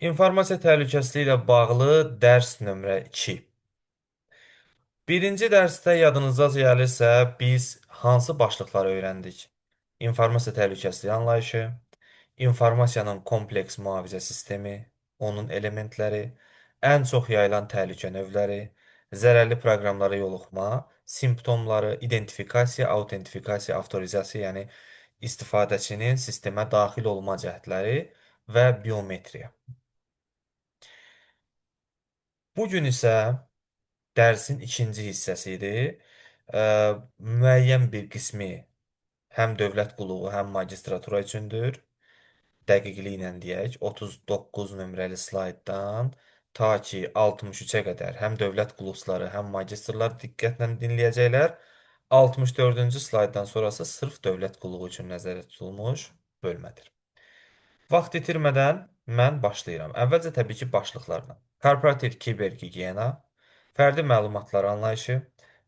İnformasiya təhlükəsizliyi ilə bağlı dərs nömrə 2. Birinci dərsdə yadınıza gəlirsə, biz hansı başlıqları öyrəndik? İnformasiya təhlükəsizliyi anlayışı, informasiyanın kompleks mühafizə sistemi, onun elementləri, ən çox yayılan təhlükə növləri, zərərli proqramlara yoluxma, simptomları, identifikasiya, autentifikasiya, avtorizasiya, yəni istifadəçinin sistemə daxil olma cəhdləri və biometriya. Bu gün isə dərsin ikinci hissəsi idi. Müəyyən bir qismi həm dövlət qulluğu, həm magistratura üçündür. Dəqiqliklə deyək, 39 nömrəli slayddan ta ki 63-ə qədər həm dövlət qulluqçuları, həm magistrlar diqqətlə dinləyəcəklər. 64-cü slayddan sonrası sırf dövlət qulluğu üçün nəzərdə tutulmuş bölmədir. Vaxt itirmədən mən başlayıram. Əvvəlcə təbii ki, başlıqlarla. Korporativ kibergigiyena, fərdi məlumatlar anlayışı,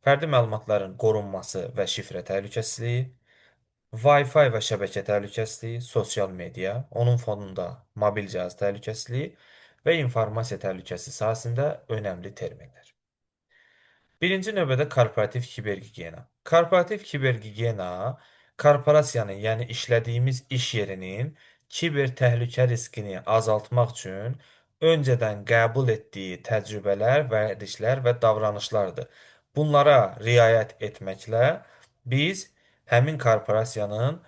fərdi məlumatların qorunması və şifrə təhlükəsizliyi, Wi-Fi və şəbəkə təhlükəsizliyi, sosial media, onun fonunda mobil cihaz təhlükəsizliyi və informasiya təhlükəsizliyi sahəsində önəmli terminlər. Birinci növbədə korporativ kibergigiyena. Korporativ kibergigiyena korporasiyanın, yəni işlədiyimiz iş yerinin kiber təhlükə riskini azaltmaq üçün öncədən qəbul etdiyi təcrübələr, vərdişlər və davranışlardır. Bunlara riayət etməklə biz həmin korporasiyanın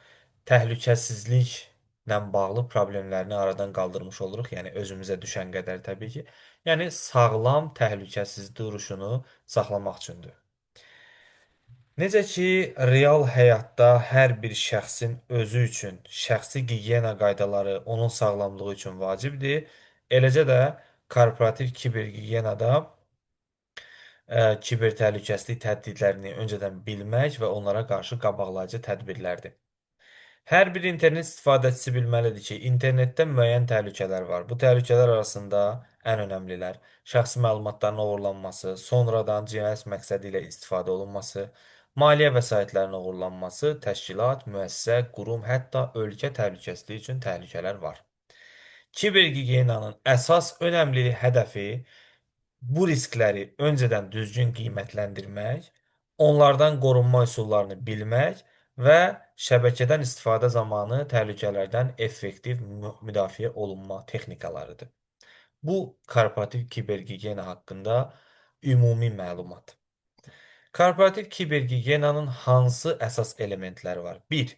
təhlükəsizliklə bağlı problemlərini aradan qaldırmış oluruq. Yəni özümüzə düşən qədər təbii ki. Yəni sağlam təhlükəsiz duruşunu saxlamaq üçündür. Necə ki, real həyatda hər bir şəxsin özü üçün şəxsi gigiyena qaydaları onun sağlamlığı üçün vacibdir, eləcə də korporativ kibergigiyenada kiber təhlükəsizlik təhdidlərini öncədən bilmək və onlara qarşı qabaqlayıcı tədbirlərdir. Hər bir internet istifadəçisi bilməlidir ki, internetdə müəyyən təhlükələr var. Bu təhlükələr arasında ən önəmlilər şəxsi məlumatların oğurlanması, sonradan cinayət məqsədi ilə istifadə olunması, maliyyə vəsaitlərinin oğurlanması, təşkilat, müəssisə, qurum, hətta ölkə təhlükəsizliyi üçün təhlükələr var. Kibergigiyenanın əsas önəmli hədəfi bu riskləri öncədən düzgün qiymətləndirmək, onlardan qorunma üsullarını bilmək və şəbəkədən istifadə zamanı təhlükələrdən effektiv müdafiə olunma texnikalarıdır. Bu korporativ kibergigiyena haqqında ümumi məlumat. Korporativ kibergigiyenanın hansı əsas elementləri var? 1.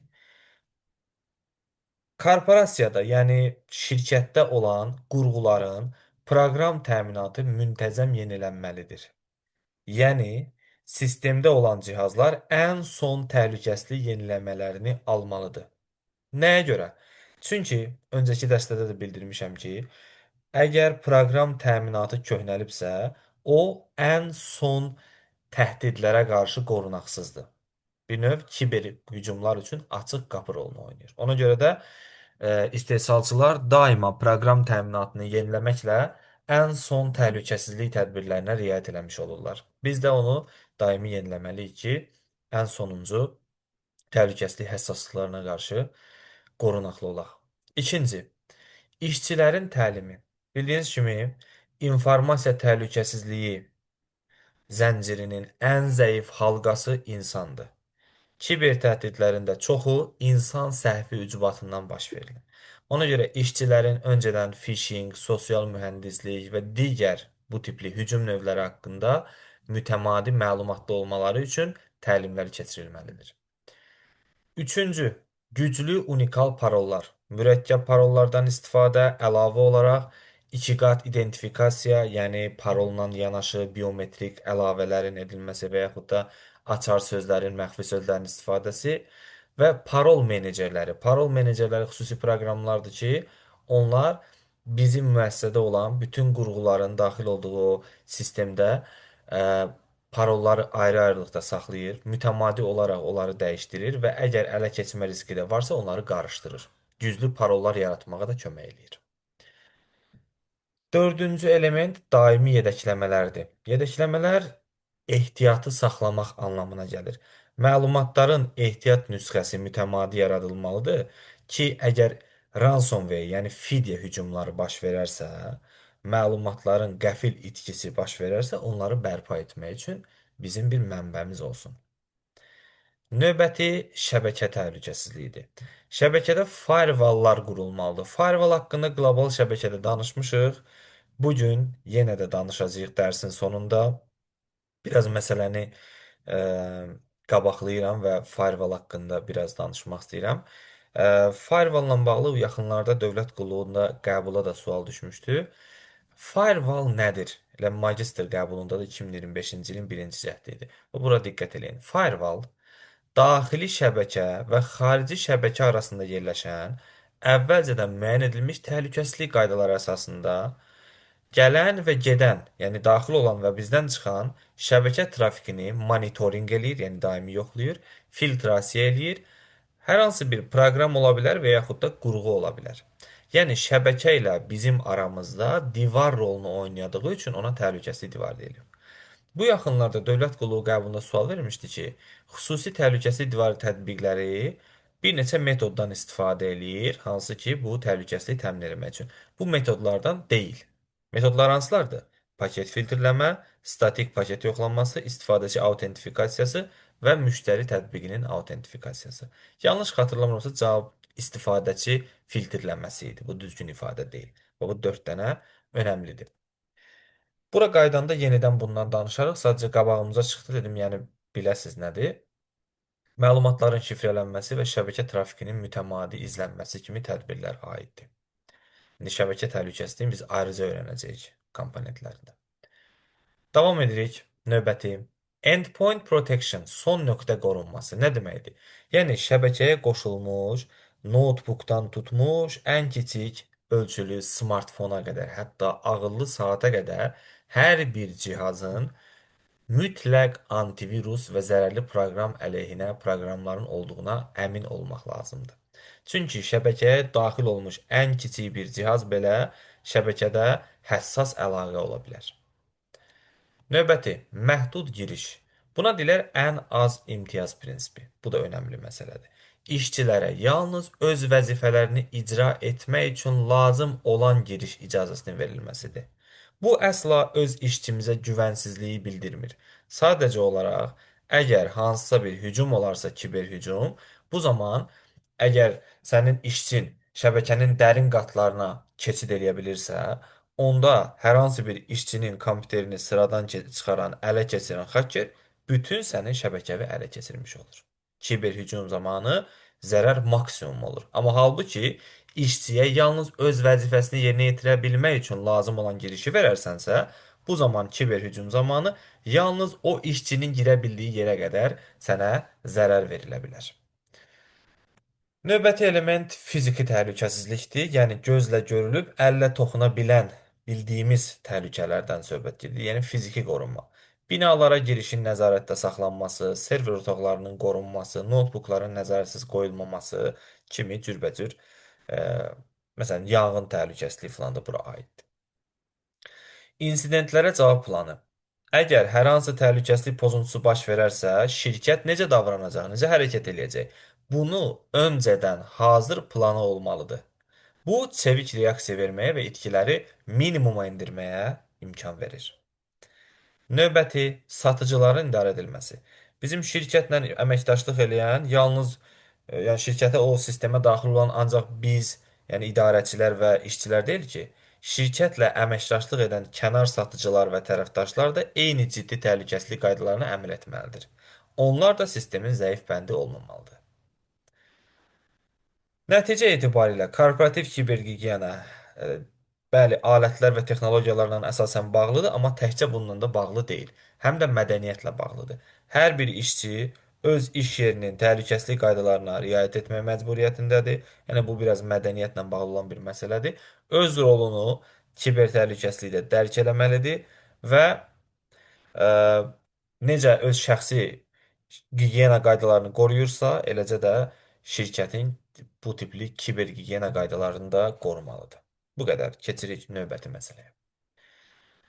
Korporasiyada, yəni şirkətdə olan qurğuların proqram təminatı müntəzəm yenilənməlidir. Yəni, sistemdə olan cihazlar ən son təhlükəsizlik yeniləmələrini almalıdır. Nəyə görə? Çünki öncəki dərslərdə də bildirmişəm ki, əgər proqram təminatı köhnəlibsə, o ən son təhdidlərə qarşı qorunaqsızdır. Bir növ kiber hücumlar üçün açıq qapı rolunu oynayır. Ona görə də istehsalçılar daima proqram təminatını yeniləməklə ən son təhlükəsizlik tədbirlərinə riayət eləmiş olurlar. Biz də onu daimi yeniləməliyik ki, ən sonuncu təhlükəsizlik həssaslıqlarına qarşı qorunaqlı olaq. İkinci, işçilərin təlimi. Bildiyiniz kimi, informasiya təhlükəsizliyi zəncirinin ən zəif halqası insandır. Kiber təhdidlərində çoxu insan səhvi ucbatından baş verir. Ona görə işçilərin öncədən phishing, sosial mühəndislik və digər bu tipli hücum növləri haqqında mütəmadi məlumatlı olmaları üçün təlimlər keçirilməlidir. Üçüncü, güclü unikal parollar. Mürəkkəb parollardan istifadə, əlavə olaraq iki qat identifikasiya, yəni parolla yanaşı biometrik əlavələrin edilməsi və yaxud da açar sözlərin, məxfi sözlərin istifadəsi və parol menecerləri. Parol menecerləri xüsusi proqramlardır ki, onlar bizim müəssisədə olan bütün qurğuların daxil olduğu o sistemdə parolları ayrı-ayrılıqda saxlayır, mütəmadi olaraq onları dəyişdirir və əgər ələ keçmə riski də varsa, onları qarışdırır. Güclü parollar yaratmağa da kömək eləyir. Dördüncü element daimi yedəkləmələrdir. Yedəkləmələr ehtiyatı saxlamaq anlamına gəlir. Məlumatların ehtiyat nüsxəsi mütəmadi yaradılmalıdır ki, əgər ransomware, yəni fidya hücumları baş verərsə, məlumatların qəfil itkisi baş verərsə, onları bərpa etmək üçün bizim bir mənbəmiz olsun. Növbəti şəbəkə təhlükəsizliyidir. Şəbəkədə firewalllar qurulmalıdır. Firewall haqqında qlobal şəbəkədə danışmışıq. Bu gün yenə də danışacağıq dərsin sonunda. Biraz məsələni ə, qabaqlayıram və firewall haqqında biraz danışmaq istəyirəm. Firewall-la bağlı yaxınlarda dövlət qulluğunda qəbula da sual düşmüşdü. Firewall nədir? Elə magistr qəbulunda da 2025-ci ilin birinci cəhdi idi. Və bura diqqət eləyin. Firewall daxili şəbəkə və xarici şəbəkə arasında yerləşən, əvvəlcədən müəyyən edilmiş təhlükəsizlik qaydaları əsasında gələn və gedən, yəni daxil olan və bizdən çıxan şəbəkə trafikini monitorinq eləyir, yəni daimi yoxlayır, filtrasiya eləyir. Hər hansı bir proqram ola bilər və yaxud da qurğu ola bilər. Yəni şəbəkə ilə bizim aramızda divar rolunu oynadığı üçün ona təhlükəsizlik divar deyilir. Bu yaxınlarda dövlət qulluğu qəbulunda sual vermişdi ki, xüsusi təhlükəsizlik divarı tətbiqləri bir neçə metoddan istifadə eləyir, hansı ki, bu təhlükəsizliyi təmin etmək üçün. Bu metodlardan deyil. Metodlar hansılardır? Paket filtrləmə, statik paket yoxlanması, istifadəçi autentifikasiyası və müştəri tətbiqinin autentifikasiyası. Yanlış xatırlamıramsa cavab istifadəçi filtrləməsi idi. Bu düzgün ifadə deyil. Bu 4 dənə önəmlidir. Bura qaydanda yenidən bundan danışarıq. Sadəcə qabağımıza çıxdı dedim, yəni biləsiz nədir? Məlumatların şifrələnməsi və şəbəkə trafikinin mütəmadi izlənməsi kimi tədbirlər aiddir. İndi şəbəkə təhlükəsizliyini biz ayrıca öyrənəcəyik komponentlərində. Davam edirik. Növbəti. Endpoint protection, son nöqtə qorunması nə deməkdir? Yəni şəbəkəyə qoşulmuş, notebookdan tutmuş, ən kiçik ölçülü smartfona qədər, hətta ağıllı saata qədər hər bir cihazın mütləq antivirus və zərərli proqram əleyhinə proqramların olduğuna əmin olmaq lazımdır. Çünki şəbəkəyə daxil olmuş ən kiçik bir cihaz belə şəbəkədə həssas əlaqə ola bilər. Növbəti, məhdud giriş. Buna deyilər ən az imtiyaz prinsipi. Bu da önəmli məsələdir. İşçilərə yalnız öz vəzifələrini icra etmək üçün lazım olan giriş icazəsinin verilməsidir. Bu əsla öz işçimizə güvənsizliyi bildirmir. Sadəcə olaraq, əgər hansısa bir hücum olarsa, kiber hücum, bu zaman əgər sənin işçin şəbəkənin dərin qatlarına keçid edə bilirsə, onda hər hansı bir işçinin kompüterini sıradan çıxaran, ələ keçirən xaker bütün sənin şəbəkəvi ələ keçirmiş olur. Kiber hücum zamanı zərər maksimum olur. Amma halbuki işçiyə yalnız öz vəzifəsini yerinə yetirə bilmək üçün lazım olan girişi verərsənsə, bu zaman kiber hücum zamanı yalnız o işçinin girə bildiyi yerə qədər sənə zərər verilə bilər. Növbəti element fiziki təhlükəsizlikdir. Yəni gözlə görülüb, əllə toxuna bilən, bildiyimiz təhlükələrdən söhbət gedir. Yəni fiziki qorunma. Binalara girişin nəzarətdə saxlanması, server otaqlarının qorunması, notebookların nəzarətsiz qoyulmaması kimi cürbəcür, e, məsələn, yanğın təhlükəsizliyi falan da bura aiddir. İnsidentlərə cavab planı. Əgər hər hansı təhlükəsizlik pozuntusu baş verərsə, şirkət necə davranacaq, necə hərəkət eləyəcək? Bunu öncədən hazır planı olmalıdır. Bu, çevik reaksiya verməyə və itkiləri minimuma endirməyə imkan verir. Növbəti, satıcıların idarə edilməsi. Bizim şirkətlə əməkdaşlıq eləyən yalnız yəni şirkətə o sistemə daxil olan ancaq biz, yəni idarəçilər və işçilər deyil ki, şirkətlə əməkdaşlıq edən kənar satıcılar və tərəfdaşlar da eyni ciddi təhlükəsizlik qaydalarına əməl etməlidir. Onlar da sistemin zəif bəndi olmamalıdır. Nəticə etibarilə korporativ kibergigiyena bəli, alətlər və texnologiyalarla əsasən bağlıdır, amma təkcə bununla da bağlı deyil. Həm də mədəniyyətlə bağlıdır. Hər bir işçi öz iş yerinin təhlükəsizlik qaydalarına riayət etmək məcburiyyətindədir. Yəni bu biraz mədəniyyətlə bağlı olan bir məsələdir. Öz rolunu kiber təhlükəsizlikdə dərk eləməlidir və ə, necə öz şəxsi gigiyena qaydalarını qoruyursa, eləcə də şirkətin bu tipli kiber gigiyena qaydalarını da qorumalıdır. Bu qədər. Keçirik növbəti məsələyə.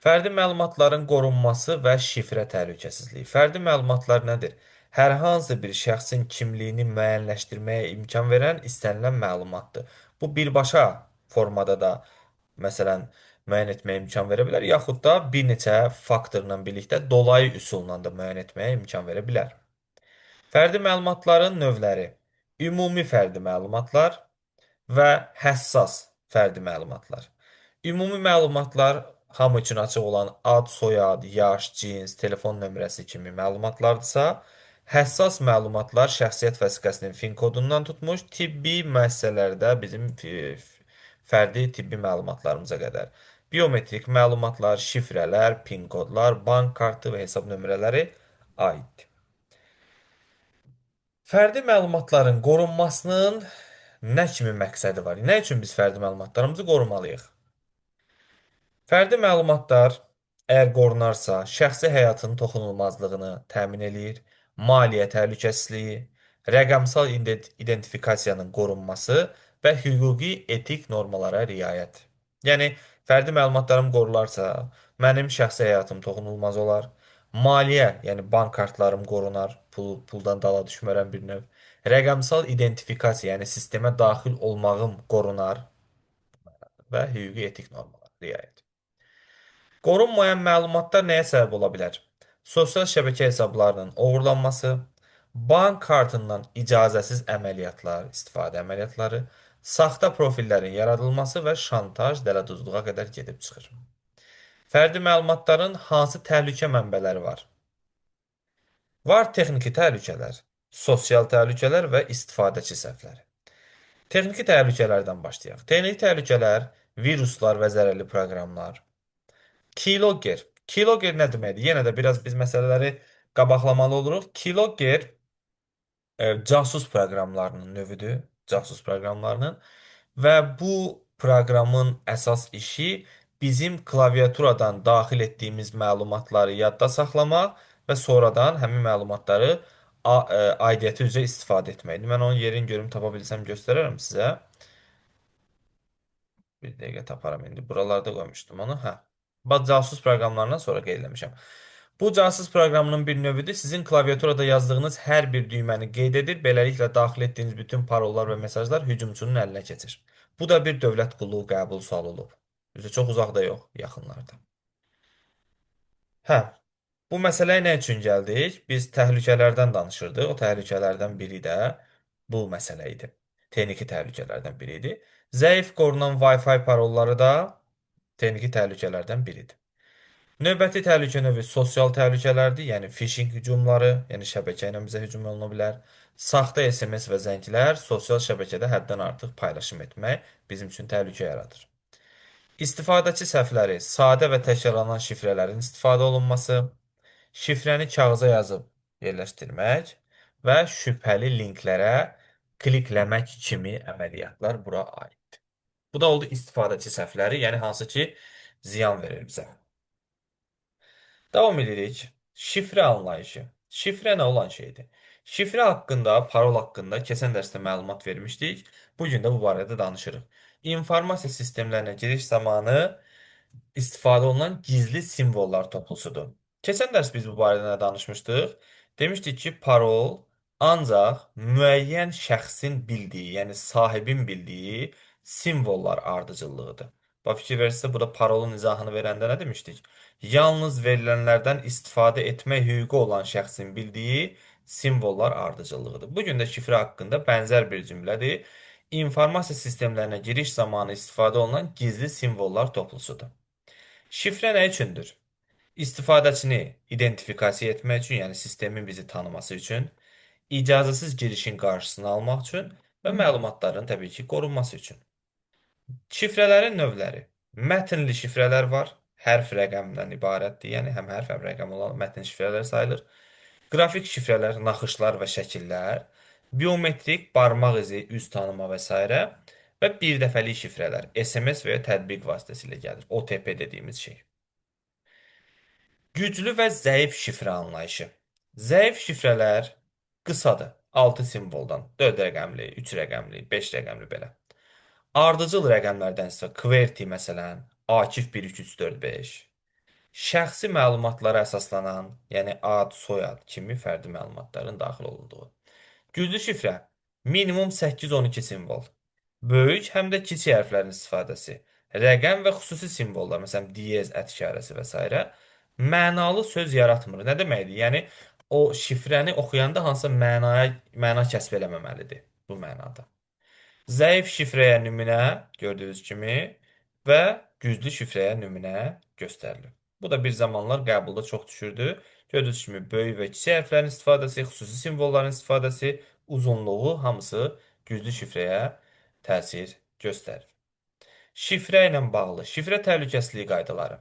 Fərdi məlumatların qorunması və şifrə təhlükəsizliyi. Fərdi məlumatlar nədir? Hər hansı bir şəxsin kimliyini müəyyənləşdirməyə imkan verən istənilən məlumatdır. Bu birbaşa formada da məsələn müəyyən etməyə imkan verə bilər, yaxud da bir neçə faktorla birlikdə dolayı üsulla da müəyyən etməyə imkan verə bilər. Fərdi məlumatların növləri: ümumi fərdi məlumatlar və həssas fərdi məlumatlar. Ümumi məlumatlar hamı üçün açıq olan ad, soyad, yaş, cins, telefon nömrəsi kimi məlumatlardırsa, həssas məlumatlar şəxsiyyət vəsiqəsinin fin kodundan tutmuş tibbi müəssisələrdə bizim fərdi tibbi məlumatlarımıza qədər. Biometrik məlumatlar, şifrələr, PIN kodlar, bank kartı və hesab nömrələri aiddir. Fərdi məlumatların qorunmasının nə kimi məqsədi var? Nə üçün biz fərdi məlumatlarımızı qorumalıyıq? Fərdi məlumatlar əgər qorunarsa, şəxsi həyatın toxunulmazlığını təmin eləyir, maliyyə təhlükəsizliyi, rəqəmsal identifikasiyanın qorunması və hüquqi etik normalara riayət. Yəni, fərdi məlumatlarım qorularsa, mənim şəxsi həyatım toxunulmaz olar, maliyyə, yəni bank kartlarım qorunar, puldan dala düşmərəm bir növ, rəqəmsal identifikasiya, yəni sistemə daxil olmağım qorunar və hüquqi etik normalara riayət. Qorunmayan məlumatlar nəyə səbəb ola bilər? Sosial şəbəkə hesablarının oğurlanması, bank kartından icazəsiz əməliyyatlar, istifadə əməliyyatları, saxta profillərin yaradılması və şantaj, dələduzluğa qədər gedib çıxır. Fərdi məlumatların hansı təhlükə mənbələri var? Var texniki təhlükələr, sosial təhlükələr və istifadəçi səhvləri. Texniki təhlükələrdən başlayaq. Texniki təhlükələr viruslar və zərərli proqramlar. Keylogger. Keylogger nə deməkdir? Yenə də biraz biz məsələləri qabaqlamalı oluruq. Keylogger casus proqramlarının növüdür. Casus proqramlarının və bu proqramın əsas işi bizim klaviaturadan daxil etdiyimiz məlumatları yadda saxlamaq və sonradan həmin məlumatları aidiyyəti üzrə istifadə etməkdir. Mən onun yerini görüm tapa bilsəm göstərərəm sizə. Bir dəqiqə taparam indi. Buralarda qoymuşdum onu. Hə. Bax, casus proqramlarından sonra qeyd etmişəm. Bu casus proqramının bir növüdür. Sizin klaviaturada yazdığınız hər bir düyməni qeyd edir. Beləliklə daxil etdiyiniz bütün parollar və mesajlar hücumçunun əlinə keçir. Bu da bir dövlət qulluğu qəbul sualı olub. Üzü çox uzaqda yox, yaxınlarda. Hə, bu məsələyə nə üçün gəldik? Biz təhlükələrdən danışırdıq. O təhlükələrdən biri də bu məsələ idi. Texniki təhlükələrdən biri idi. Zəif qorunan Wi-Fi parolları da texniki təhlükələrdən biridir. Növbəti təhlükə növü sosial təhlükələrdir, yəni phishing hücumları, yəni şəbəkə ilə bizə hücum oluna bilər. Saxta SMS və zənglər sosial şəbəkədə həddən artıq paylaşım etmək bizim üçün təhlükə yaradır. İstifadəçi səhvləri, sadə və təkrarlanan şifrələrin istifadə olunması, şifrəni kağıza yazıb yerləşdirmək və şübhəli linklərə klikləmək kimi əməliyyatlar bura aiddir. Bu da oldu istifadəçi səhvləri, yəni hansı ki ziyan verir bizə. Davam edirik. Şifrə anlayışı. Şifrə nə olan şeydir? Şifrə haqqında, parol haqqında keçən dərsdə məlumat vermişdik. Bu gün də bu barədə danışırıq. İnformasiya sistemlərinə giriş zamanı istifadə olunan gizli simvollar toplusudur. Keçən dərs biz bu barədə nə danışmışdıq? Demişdik ki, parol ancaq müəyyən şəxsin bildiyi, yəni sahibin bildiyi simvollar ardıcıllığıdır. Bax, fikir verirsinizsə, burada parolun izahını verəndə nə demişdik? Yalnız verilənlərdən istifadə etmək hüququ olan şəxsin bildiyi simvollar ardıcıllığıdır. Bu gün də şifrə haqqında bənzər bir cümlədir. İnformasiya sistemlərinə giriş zamanı istifadə olunan gizli simvollar toplusudur. Şifrə nə üçündür? İstifadəçini identifikasiya etmək üçün, yəni sistemin bizi tanıması üçün, icazəsiz girişin qarşısını almaq üçün və məlumatların təbii ki, qorunması üçün. Şifrələrin növləri. Mətnli şifrələr var. Hərf rəqəmdən ibarətdir. Yəni həm hərf, həm rəqəm olan mətn şifrələri sayılır. Qrafik şifrələr, naxışlar və şəkillər. Biometrik, barmaq izi, üz tanıma və s. Və birdəfəlik şifrələr, SMS və ya tətbiq vasitəsilə gəlir. OTP dediyimiz şey. Güclü və zəif şifrə anlayışı. Zəif şifrələr qısadır. 6 simvoldan. 4 rəqəmli, 3 rəqəmli, 5 rəqəmli belə. Ardıcıl rəqəmlərdən isə QWERTY məsələn, Akif 1 2 3 4 5. Şəxsi məlumatlara əsaslanan, yəni ad, soyad kimi fərdi məlumatların daxil olunduğu. Güclü şifrə minimum 8-12 simvol. Böyük həm də kiçik hərflərin istifadəsi, rəqəm və xüsusi simvollar, məsələn, diyez, ət işarəsi və s. mənalı söz yaratmır. Nə deməkdir? Yəni o şifrəni oxuyanda hansısa məna kəsb eləməməlidir bu mənada. Zəif şifrəyə nümunə gördüyünüz kimi və güclü şifrəyə nümunə göstərilir. Bu da bir zamanlar qəbulda çox düşürdü. Gördüyünüz kimi böyük və kiçik hərflərin istifadəsi, xüsusi simvolların istifadəsi, uzunluğu hamısı güclü şifrəyə təsir göstərir. Şifrə ilə bağlı şifrə təhlükəsizliyi qaydaları.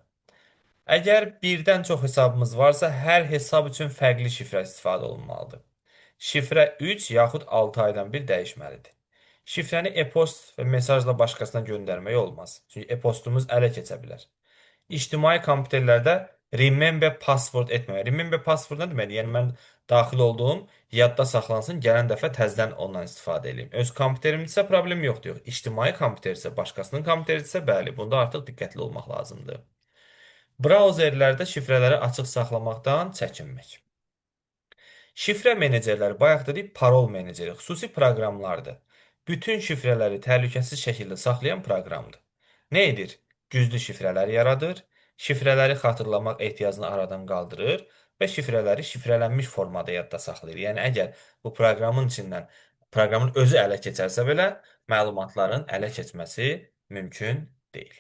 Əgər birdən çox hesabımız varsa, hər hesab üçün fərqli şifrə istifadə olunmalıdır. Şifrə 3 yaxud 6 aydan bir dəyişməlidir. Şifrəni e-post və mesajla başqasına göndərmək olmaz. Çünki e-postumuz ələ keçə bilər. İctimai kompüterlərdə remember password etməmək. Remember password nə deməkdir? Yəni mən daxil olduğum yadda saxlansın, gələn dəfə təzədən ondan istifadə edeyim. Öz kompüterimdirsə problem yoxdur. Yox. İctimai kompüter isə başqasının kompüteridirsə, bəli, bunda artıq diqqətli olmaq lazımdır. Brauzerlərdə şifrələri açıq saxlamaqdan çəkinmək. Şifrə menecerləri, bayaq dedik, parol meneceri xüsusi proqramlardır. Bütün şifrələri təhlükəsiz şəkildə saxlayan proqramdır. Nə edir? Güclü şifrələr yaradır, şifrələri xatırlamaq ehtiyacını aradan qaldırır və şifrələri şifrələnmiş formada yadda saxlayır. Yəni əgər bu proqramın özü ələ keçərsə belə, məlumatların ələ keçməsi mümkün deyil.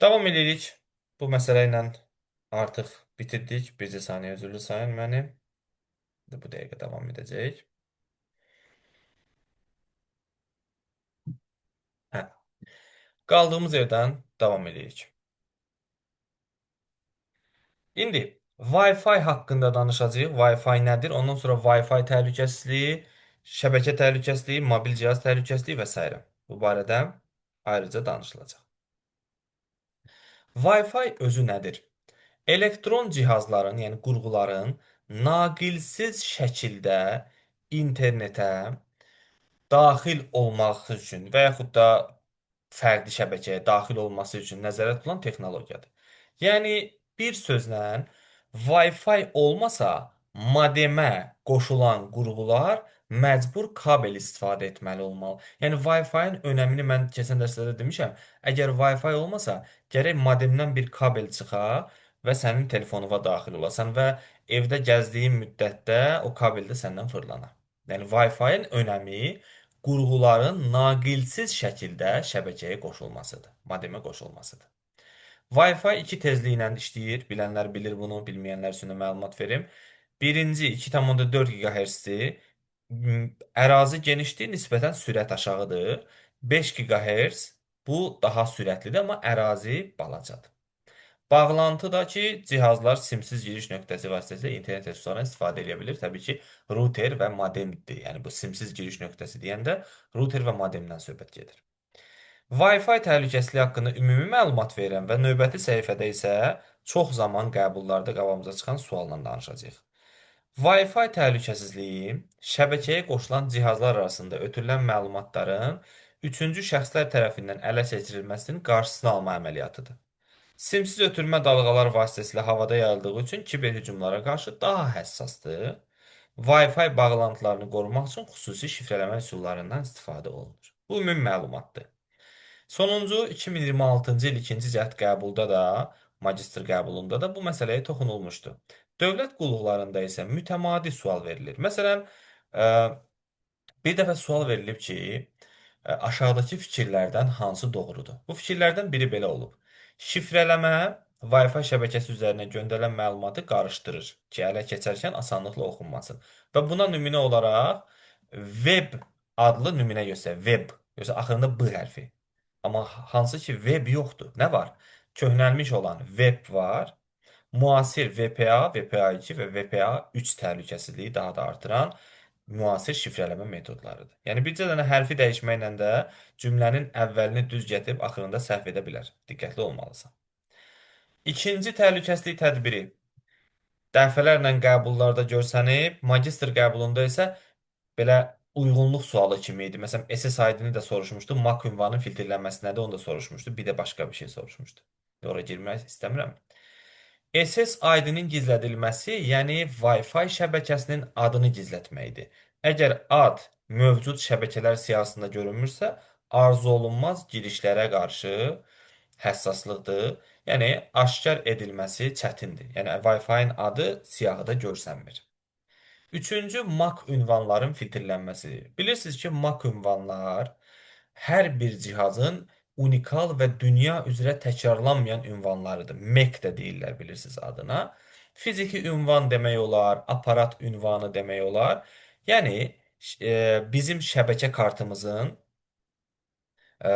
Davam edirik. Bu məsələ ilə artıq bitirdik. Bircə saniyə üzrlü sayın məni. Bu dəqiqə davam edəcək. Hə. Qaldığımız yerdən davam edirik. İndi Wi-Fi haqqında danışacağıq. Wi-Fi nədir? Ondan sonra Wi-Fi təhlükəsizliyi, şəbəkə təhlükəsizliyi, mobil cihaz təhlükəsizliyi və s. Bu barədə ayrıca danışılacaq. Wi-Fi özü nədir? Elektron cihazların, yəni qurğuların naqilsiz şəkildə internetə daxil olmaq üçün və yaxud da fərdi şəbəkəyə daxil olması üçün nəzərdə tutulan texnologiyadır. Yəni bir sözlə Wi-Fi olmasa modemə qoşulan qurğular məcbur kabel istifadə etməli olmalı. Yəni Wi-Fi-nin önəmini mən keçən dərslərdə demişəm. Əgər Wi-Fi olmasa, gərək modemdən bir kabel çıxa və sənin telefonuna daxil olasan və evdə gəzdiyin müddətdə o kabel də səndən fırlana. Yəni Wi-Fi-nin önəmi qurğuların naqilsiz şəkildə şəbəkəyə qoşulmasıdır, modemə qoşulmasıdır. Wi-Fi 2 tezliklə işləyir. Bilənlər bilir bunu, bilməyənlər üçün də məlumat verim. Birinci 2,4 GHz-dir. Ərazi genişliyi nisbətən sürət aşağıdır. 5 GHz bu daha sürətlidir, amma ərazi balacadır. Bağlantıdakı cihazlar simsiz giriş nöqtəsi vasitəsilə internet resurslarından istifadə edə bilir. Təbii ki, router və modemdir. Yəni bu simsiz giriş nöqtəsi deyəndə router və modemdən söhbət gedir. Wi-Fi təhlükəsizliyi haqqında ümumi məlumat verirəm və növbəti səhifədə isə çox zaman qəbullarda qabağımıza çıxan sualla danışacağıq. Wi-Fi təhlükəsizliyi şəbəkəyə qoşulan cihazlar arasında ötürülən məlumatların üçüncü şəxslər tərəfindən ələ keçirilməsinin qarşısını alma əməliyyatıdır. Simsiz ötürmə dalğalar vasitəsilə havada yayıldığı üçün kiber hücumlara qarşı daha həssasdır. Wi-Fi bağlantılarını qorumaq üçün xüsusi şifrələmə üsullarından istifadə olunur. Bu ümumi məlumatdır. Sonuncu 2026-cı il ikinci cəhd qəbulda da, magistr qəbulunda da bu məsələyə toxunulmuşdu. Dövlət qulluqlarında isə mütəmadi sual verilir. Məsələn, bir dəfə sual verilib ki, aşağıdakı fikirlərdən hansı doğrudur? Bu fikirlərdən biri belə olub. Şifrələmə Wi-Fi şəbəkəsi üzərinə göndərilən məlumatı qarışdırır ki, ələ keçərkən asanlıqla oxunmasın. Və buna nümunə olaraq web adlı nümunə göstərir. Web. Yoxsa axırında B hərfi. Amma hansı ki web yoxdur. Nə var? Köhnəlmiş olan web var. Müasir VPA, VPA2 və VPA3 təhlükəsizliyi daha da artıran müasir şifrələmə metodlarıdır. Yəni bircə dənə hərfi dəyişməklə də cümlənin əvvəlini düz gətirib axırında səhv edə bilər. Diqqətli olmalısan. İkinci təhlükəsizlik tədbiri dəfələrlə qəbullarda görsənib, magistr qəbulunda isə belə uyğunluq sualı kimi idi. Məsələn, SSID-ni də soruşmuşdu, MAC ünvanının filtrlənməsi nədir, onu da soruşmuşdu. Bir də başqa bir şey soruşmuşdu. Ora girmək istəmirəm. SSID-nin gizlədilməsi, yəni Wi-Fi şəbəkəsinin adını gizlətməkdir. Əgər ad mövcud şəbəkələr siyahısında görünmürsə, arzu olunmaz girişlərə qarşı həssaslıqdır. Yəni aşkar edilməsi çətindir. Yəni Wi-Fi-nin adı siyahıda görsənmir. Üçüncü MAC ünvanların filtrlənməsi. Bilirsiniz ki, MAC ünvanlar hər bir cihazın unikal və dünya üzrə təkrarlanmayan ünvanlarıdır. MEC də deyirlər bilirsiniz adına. Fiziki ünvan demək olar, aparat ünvanı demək olar. Yəni bizim şəbəkə kartımızın e,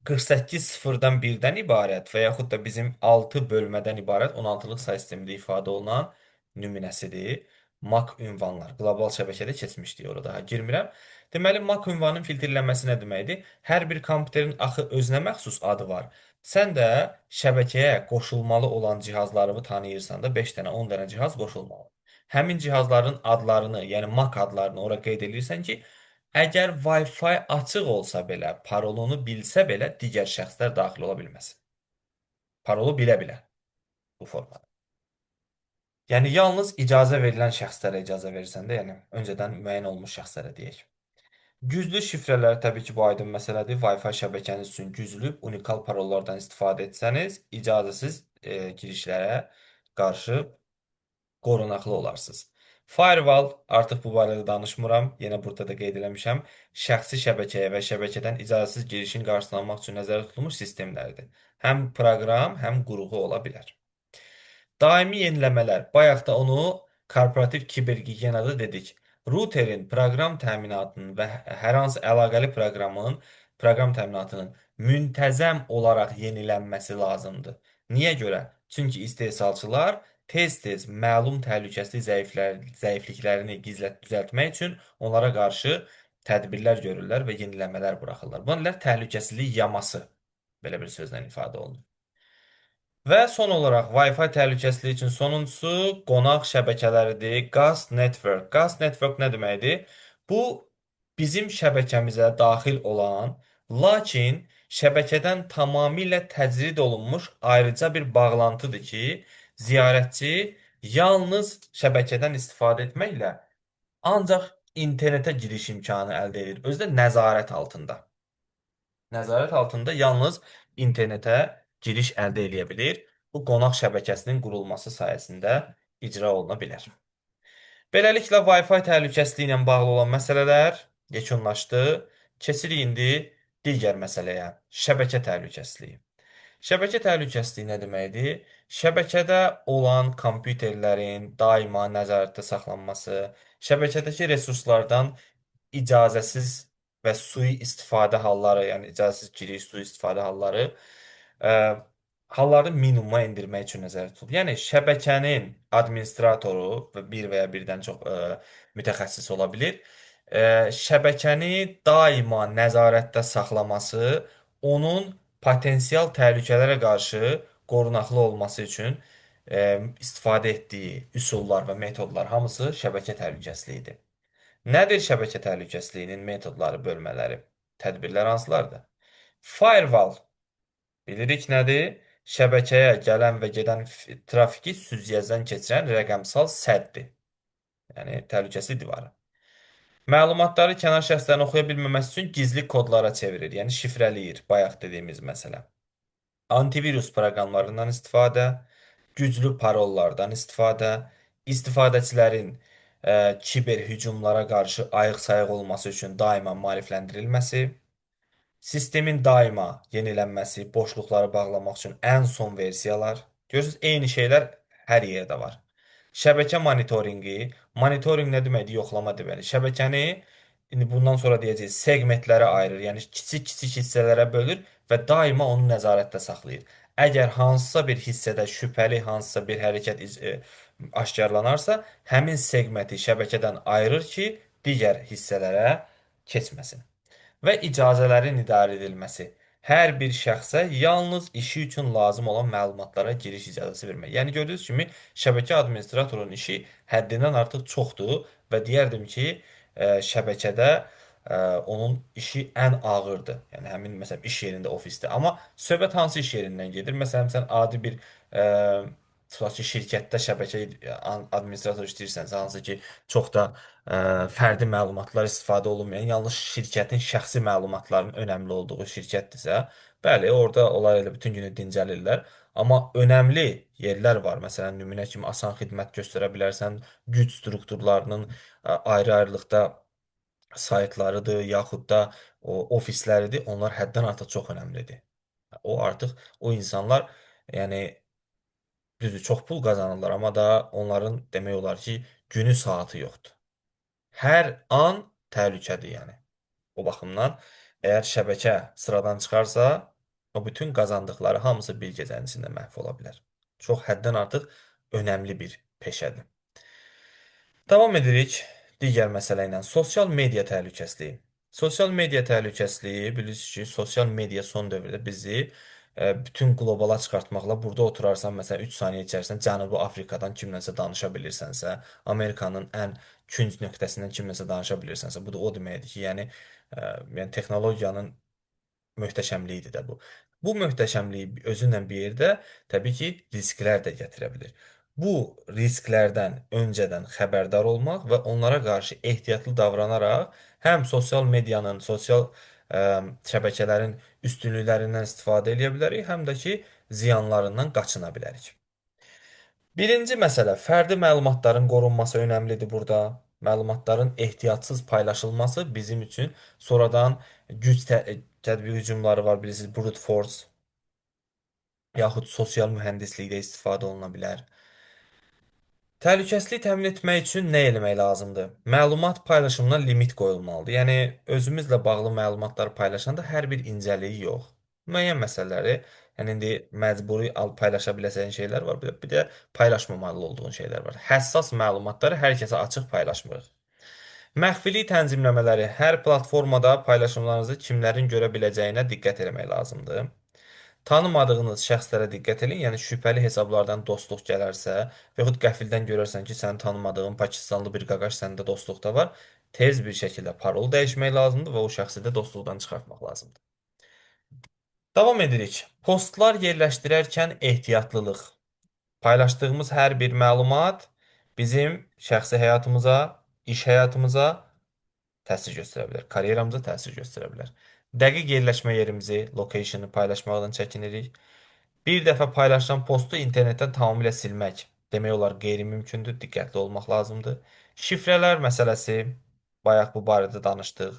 48 sıfırdan birdən ibarət və yaxud da bizim 6 bölmədən ibarət 16-lıq say sistemində ifadə olunan nümunəsidir. MAC ünvanlar. Qlobal şəbəkədə keçmişdik orada. Daha girmirəm. Deməli, MAC ünvanın filtrlənməsi nə deməkdir? Hər bir kompüterin axı özünə məxsus adı var. Sən də şəbəkəyə qoşulmalı olan cihazlarını tanıyırsan da 5 dənə, 10 dənə cihaz qoşulmalı. Həmin cihazların adlarını, yəni MAC adlarını ora qeyd edirsən ki, əgər Wi-Fi açıq olsa belə, parolunu bilsə belə digər şəxslər daxil ola bilməsin. Parolu bilə-bilə bu formada. Yəni yalnız icazə verilən şəxslərə icazə verirsən də, yəni öncədən müəyyən olunmuş şəxslərə deyək. Güclü şifrələr təbii ki, bu aydın məsələdir. Wi-Fi şəbəkəniz üçün güclü, unikal parollardan istifadə etsəniz, icazəsiz girişlərə qarşı qorunaqlı olarsınız. Firewall, artıq bu barədə danışmıram. Yenə burada da qeyd eləmişəm. Şəxsi şəbəkəyə və şəbəkədən icazəsiz girişin qarşısını almaq üçün nəzərdə tutulmuş sistemlərdir. Həm proqram, həm qurğu ola bilər. Daimi yeniləmələr. Bayaq da onu korporativ kibergigiyenada dedik. Routerin proqram təminatının və hər hansı əlaqəli proqram təminatının müntəzəm olaraq yenilənməsi lazımdır. Niyə görə? Çünki istehsalçılar tez-tez məlum təhlükəsizlik zəifliklərini düzəltmək üçün onlara qarşı tədbirlər görürlər və yeniləmələr buraxırlar. Bunlar təhlükəsizlik yaması belə bir sözlə ifadə olunur. Və son olaraq Wi-Fi təhlükəsizliyi üçün sonuncusu qonaq şəbəkələridir. Ghost Network. Ghost Network nə deməkdir? Bu bizim şəbəkəmizə daxil olan, lakin şəbəkədən tamamilə təcrid olunmuş ayrıca bir bağlantıdır ki, ziyarətçi yalnız şəbəkədən istifadə etməklə ancaq internetə giriş imkanı əldə edir. Özü də nəzarət altında. Nəzarət altında yalnız internetə giriş əldə edə bilir. Bu qonaq şəbəkəsinin qurulması sayəsində icra oluna bilər. Beləliklə Wi-Fi təhlükəsizliyi ilə bağlı olan məsələlər yekunlaşdı. Keçirik indi digər məsələyə. Şəbəkə təhlükəsizliyi. Şəbəkə təhlükəsizliyi nə deməkdir? Şəbəkədə olan kompüterlərin daima nəzarətdə saxlanması, şəbəkədəki resurslardan icazəsiz və sui-istifadə halları, yəni icazəsiz giriş, sui-istifadə halları ə, halları minimuma endirmək üçün nəzərdə tutulur. Yəni şəbəkənin administratoru və bir və ya birdən çox mütəxəssis ola bilər. Şəbəkəni daima nəzarətdə saxlaması onun potensial təhlükələrə qarşı qorunaqlı olması üçün istifadə etdiyi üsullar və metodlar hamısı şəbəkə təhlükəsizliyidir. Nədir şəbəkə təhlükəsizliyinin metodları, bölmələri, tədbirlər hansılardır? Firewall bilirik nədir? Şəbəkəyə gələn və gedən trafiki süzgəcdən keçirən rəqəmsal sədddir. Yəni təhlükəsizlik divarı. Məlumatları kənar şəxslərin oxuya bilməməsi üçün gizli kodlara çevirir, yəni şifrələyir, bayaq dediyimiz məsələ. Antivirus proqramlarından istifadə, güclü parollardan istifadə, istifadəçilərin kiber hücumlara qarşı ayıq-sayıq olması üçün daima maarifləndirilməsi, sistemin daima yenilənməsi, boşluqları bağlamaq üçün ən son versiyalar. Görürsünüz, eyni şeylər hər yerdə var. Şəbəkə monitorinqi, monitorinq nə deməkdir? Yoxlama deməli. Şəbəkəni indi bundan sonra deyəcəyik, segmentlərə ayırır, yəni kiçik-kiçik hissələrə bölür və daima onu nəzarətdə saxlayır. Əgər hansısa bir hissədə şübhəli hansısa bir hərəkət aşkarlanarsa, həmin segmenti şəbəkədən ayırır ki, digər hissələrə keçməsin. Və icazələrin idarə edilməsi. Hər bir şəxsə yalnız işi üçün lazım olan məlumatlara giriş icazəsi vermək. Yəni gördüyünüz kimi şəbəkə administratorunun işi həddindən artıq çoxdur və deyərdim ki, şəbəkədə onun işi ən ağırdır. Yəni həmin məsələn iş yerində, ofisdə. Amma söhbət hansı iş yerindən gedir? Məsələn, sən adi bir tutaq ki, şirkətdə şəbəkə administratoru işləyirsənsə, hansı ki, çox da fərdi məlumatlar istifadə olunmayan, yalnız şirkətin şəxsi məlumatlarının önəmli olduğu şirkətdirsə, bəli, orada onlar elə bütün günü dincəlirlər. Amma önəmli yerlər var. Məsələn, nümunə kimi asan xidmət göstərə bilərsən, güc strukturlarının ayrı-ayrılıqda saytlarıdır, yaxud da o ofisləridir. Onlar həddən artıq çox önəmlidir. O artıq o insanlar, yəni düzdür, çox pul qazanırlar, amma da onların demək olar ki, günü saatı yoxdur. Hər an təhlükədir, yəni. O baxımdan, əgər şəbəkə sıradan çıxarsa, o bütün qazandıqları hamısı bir gecənin içində məhv ola bilər. Çox həddən artıq önəmli bir peşədir. Davam edirik digər məsələ ilə. Sosial media təhlükəsizliyi. Sosial media təhlükəsizliyi bilirsiniz ki, sosial media son dövrdə bizi bütün qlobala çıxartmaqla burada oturarsan, məsələn 3 saniyə içərisində Cənubi Afrikadan kimləsə danışa bilirsənsə, Amerikanın ən künc nöqtəsindən kimləsə danışa bilirsənsə, bu da o deməkdir ki, yəni texnologiyanın möhtəşəmliyidir də bu. Bu möhtəşəmliyi özünlə bir yerdə təbii ki, risklər də gətirə bilir. Bu risklərdən öncədən xəbərdar olmaq və onlara qarşı ehtiyatlı davranaraq həm sosial medianın, sosial şəbəkələrin üstünlüklərindən istifadə edə bilərik, həm də ki, ziyanlarından qaçına bilərik. Birinci məsələ, fərdi məlumatların qorunması önəmlidir burada. Məlumatların ehtiyatsız paylaşılması bizim üçün sonradan tədbiir hücumları var, bilirsiniz, brute force yaxud sosial mühəndislikdə istifadə oluna bilər. Təhlükəsizliyi təmin etmək üçün nə etmək lazımdır? Məlumat paylaşımına limit qoyulmalıdır. Yəni özümüzlə bağlı məlumatları paylaşanda hər bir incəliyi yox. Müəyyən məsələləri, yəni indi məcburi paylaşa biləcəyin şeylər var, bir də paylaşmamalı olduğun şeylər var. Həssas məlumatları hər kəsə açıq paylaşmırıq. Məxfilik tənzimləmələri hər platformada paylaşımlarınızı kimlərin görə biləcəyinə diqqət etmək lazımdır. Tanımadığınız şəxslərə diqqət edin. Yəni şübhəli hesablardan dostluq gələrsə, və yaxud qəfildən görərsən ki, sənin tanımadığın Pakistanlı bir qaqaş səndə dostluqda var, tez bir şəkildə parol dəyişmək lazımdır və o şəxsi də dostluqdan çıxartmaq lazımdır. Davam edirik. Postlar yerləşdirərkən ehtiyatlılıq. Paylaşdığımız hər bir məlumat bizim şəxsi həyatımıza, iş həyatımıza təsir göstərə bilər. Karyeramıza təsir göstərə bilər. Dəqiq yerləşmə yerimizi, location'ı paylaşmaqdan çəkinirik. Bir dəfə paylaşılan postu internetdən tamamilə silmək demək olar qeyri-mümkündür. Diqqətli olmaq lazımdır. Şifrələr məsələsi, bayaq bu barədə danışdıq.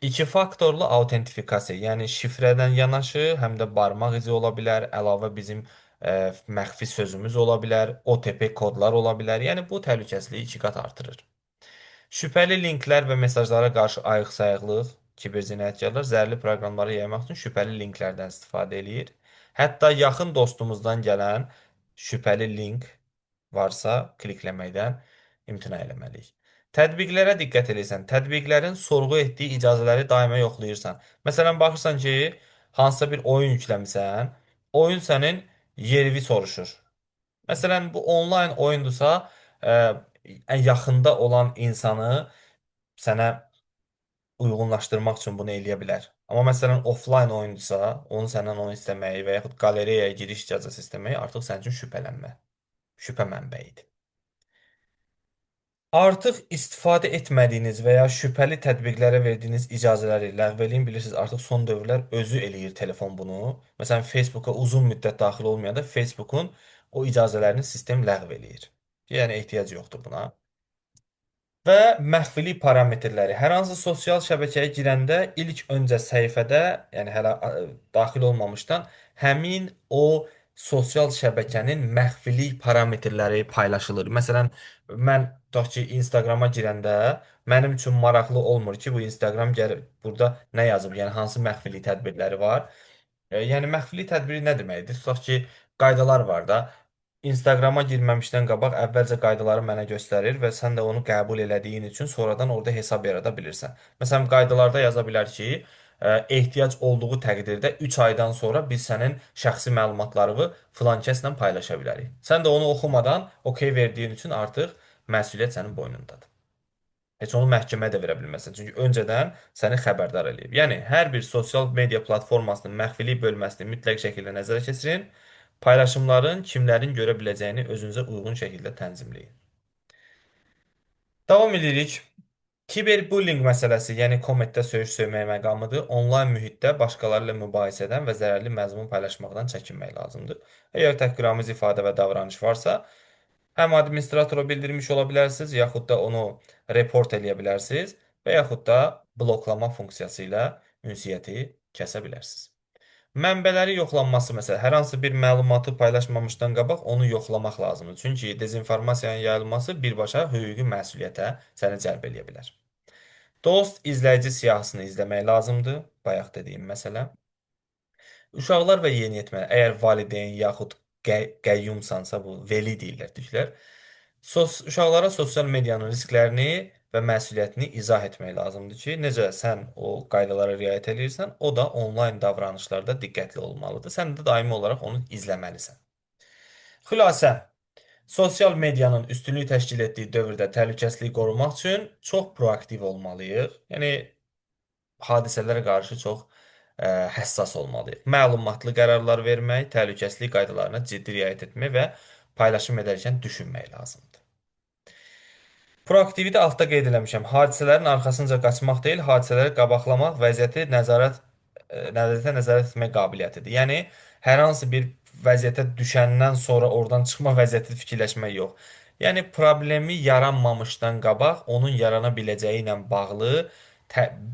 İki faktorlu autentifikasiya, yəni şifrədən yanaşı, həm də barmaq izi ola bilər, əlavə bizim məxfi sözümüz ola bilər, OTP kodlar ola bilər. Yəni bu təhlükəsizliyi 2 qat artırır. Şübhəli linklər və mesajlara qarşı ayıq-sayıqlıq, kibercinayətkarlar zərərli proqramları yaymaq üçün şübhəli linklərdən istifadə eləyir. Hətta yaxın dostumuzdan gələn şübhəli link varsa klikləməkdən imtina eləməliyik. Tətbiqlərə diqqət edirsən. Tətbiqlərin sorğu etdiyi icazələri daima yoxlayırsan. Məsələn, baxırsan ki, hansısa bir oyun yükləmisən, oyun sənin yervi soruşur. Məsələn, bu onlayn oyundursa, ən yaxında olan insanı sənə uyğunlaşdırmaq üçün bunu eləyə bilər. Amma məsələn, offlayn oyundursa, onu səndən onu istəməyi və yaxud qalereyaya giriş icazəsi istəməyi artıq sənin üçün şübhələnmə, şübhə mənbəyidir. Artıq istifadə etmədiyiniz və ya şübhəli tətbiqlərə verdiyiniz icazələri ləğv eləyin. Bilirsiniz, artıq son dövrlər özü eləyir telefon bunu. Məsələn, Facebooka uzun müddət daxil olmayanda Facebookun o icazələrini sistem ləğv eləyir. Yəni ehtiyac yoxdur buna. Və məxfilik parametrləri. Hər hansı sosial şəbəkəyə girəndə ilk öncə səhifədə, yəni hələ daxil olmamışdan həmin o sosial şəbəkənin məxfilik parametrləri paylaşılır. Məsələn, mən tutaq ki, Instagrama girəndə mənim üçün maraqlı olmur ki, bu Instagram gəlir burada nə yazıb, yəni hansı məxfilik tədbirləri var. Yəni məxfilik tədbiri nə deməkdir? Tutaq ki, qaydalar var da. Instagrama girməmişdən qabaq əvvəlcə qaydaları mənə göstərir və sən də onu qəbul elədiyin üçün sonradan orada hesab yarada bilirsən. Məsələn, qaydalarda yaza bilər ki, ehtiyac olduğu təqdirdə 3 aydan sonra biz sənin şəxsi məlumatlarını filan kəslə paylaşa bilərik. Sən də onu oxumadan OK verdiyin üçün artıq məsuliyyət sənin boynundadır. Heç onu məhkəməyə də verə bilməzsən. Çünki öncədən səni xəbərdar eləyib. Yəni hər bir sosial media platformasının məxfilik bölməsini mütləq şəkildə nəzərə keçirin. Paylaşımların kimlərin görə biləcəyini özünüzə uyğun şəkildə tənzimləyin. Davam edirik. Kiberbullying məsələsi, yəni kommentdə söyüş söymək məqamıdır. Onlayn mühitdə başqaları ilə mübahisədən və zərərli məzmun paylaşmaqdan çəkinmək lazımdır. Əgər təhqiramiz ifadə və davranış varsa, həm administratora bildirmiş ola bilərsiniz, yaxud da onu report eləyə bilərsiniz və yaxud da bloklama funksiyası ilə ünsiyyəti kəsə bilərsiniz. Mənbələri yoxlanması, məsələn, hər hansı bir məlumatı paylaşmamışdan qabaq onu yoxlamaq lazımdır. Çünki dezinformasiyanın yayılması birbaşa hüquqi məsuliyyətə səni cəlb eləyə bilər. Dost izləyici siyahısını izləmək lazımdır. Bayaq dediyim məsələ. Uşaqlar və yeniyetmələr, əgər valideyn yaxud qəyyumsansa, bu veli deyirlər türklər, uşaqlara sosial medianın risklərini və məsuliyyətini izah etmək lazımdır ki, necə sən o qaydalara riayət edirsən, o da onlayn davranışlarda diqqətli olmalıdır. Sən də daimi olaraq onu izləməlisən. Xülasə, sosial medianın üstünlük təşkil etdiyi dövrdə təhlükəsizliyi qorumaq üçün çox proaktiv olmalıyıq. Yəni hadisələrə qarşı çox həssas olmalıyıq. Məlumatlı qərarlar vermək, təhlükəsizlik qaydalarına ciddi riayət etmək və paylaşım edərkən düşünmək lazımdır. Proaktivi də altda qeyd eləmişəm. Hadisələrin arxasınca qaçmaq deyil, hadisələri qabaqlamaq, vəziyyətə nəzarət etmək qabiliyyətidir. Yəni hər hansı bir vəziyyətə düşəndən sonra oradan çıxma vəziyyəti fikirləşmək yox. Yəni problemi yaranmamışdan qabaq onun yarana biləcəyi ilə bağlı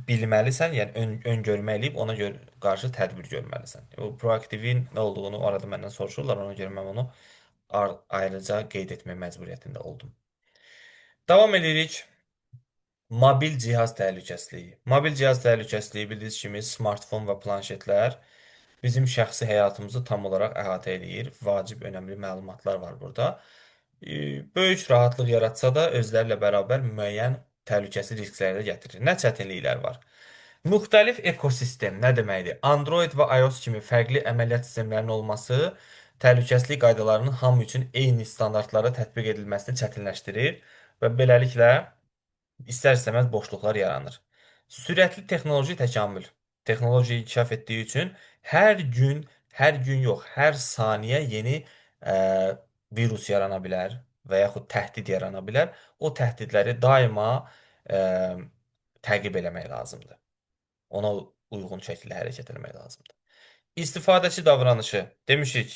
bilməlisən, yəni öngörmə eləyib ona görə qarşı tədbir görməlisən. O proaktivin nə olduğunu arada məndən soruşurlar, ona görə mən onu ayrıca qeyd etmək məcburiyyətində oldum. Davam edirik. Mobil cihaz təhlükəsizliyi. Mobil cihaz təhlükəsizliyi bildiyiniz kimi smartfon və planşetlər bizim şəxsi həyatımızı tam olaraq əhatə edir. Vacib, önəmli məlumatlar var burada. Böyük rahatlıq yaratsa da özləri ilə bərabər müəyyən təhlükəsizlik riskləri də gətirir. Nə çətinliklər var? Müxtəlif ekosistem nə deməkdir? Android və iOS kimi fərqli əməliyyat sistemlərinin olması təhlükəsizlik qaydalarının hamı üçün eyni standartlara tətbiq edilməsini çətinləşdirir və beləliklə istər-istəməz boşluqlar yaranır. Sürətli texnoloji təkamül. Texnologiya inkişaf etdiyi üçün hər gün yox, hər saniyə yeni virus yarana bilər və yaxud təhdid yarana bilər. O təhdidləri daima ə, təqib eləmək lazımdır. Ona uyğun şəkildə hərəkət etmək lazımdır. İstifadəçi davranışı. Demişik,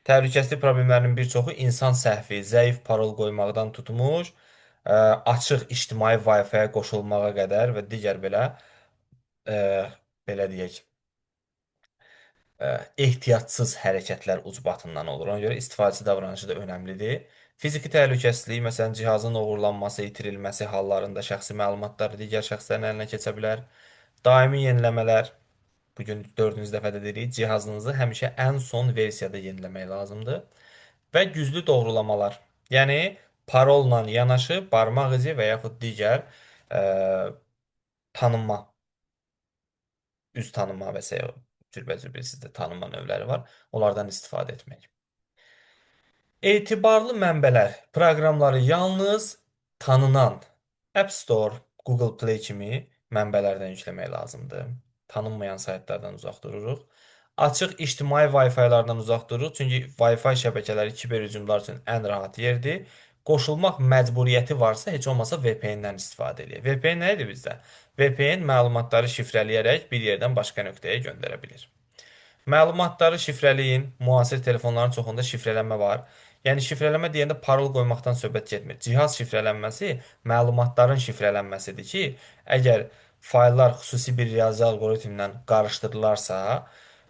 təhlükəsizlik problemlərinin bir çoxu insan səhvi, zəif parol qoymaqdan tutmuş, açıq ictimai Wi-Fi-yə qoşulmağa qədər və digər belə ə, belə deyək, ehtiyatsız hərəkətlər ucbatından olur. Ona görə istifadəçi davranışı da önəmlidir. Fiziki təhlükəsizlik, məsələn, cihazın oğurlanması, itirilməsi hallarında şəxsi məlumatlar digər şəxslərin əlinə keçə bilər. Daimi yeniləmələr, bu gün dördüncü dəfə də deyirik, cihazınızı həmişə ən son versiyada yeniləmək lazımdır. Və güclü doğrulamalar. Yəni parolla yanaşı barmaq izi və yaxud digər tanınma, üz tanınma və s. cürbəcür bir sizdə tanınma növləri var. Onlardan istifadə etmək. Etibarlı mənbələr, proqramları yalnız tanınan App Store, Google Play kimi mənbələrdən yükləmək lazımdır. Tanınmayan saytlardan uzaq dururuq. Açıq ictimai Wi-Fi-lardan uzaq dururuq. Çünki Wi-Fi şəbəkələri kiber hücumlar üçün ən rahat yerdir. Qoşulmaq məcburiyyəti varsa, heç olmasa VPN-dən istifadə edək. VPN nə edir bizdə? VPN məlumatları şifrələyərək bir yerdən başqa nöqtəyə göndərə bilir. Məlumatları şifrələyin. Müasir telefonların çoxunda şifrələnmə var. Yəni şifrələmə deyəndə parol qoymaqdan söhbət getmir. Cihaz şifrələnməsi məlumatların şifrələnməsidir ki, əgər fayllar xüsusi bir riyazi alqoritmdən qarışdırılarsa,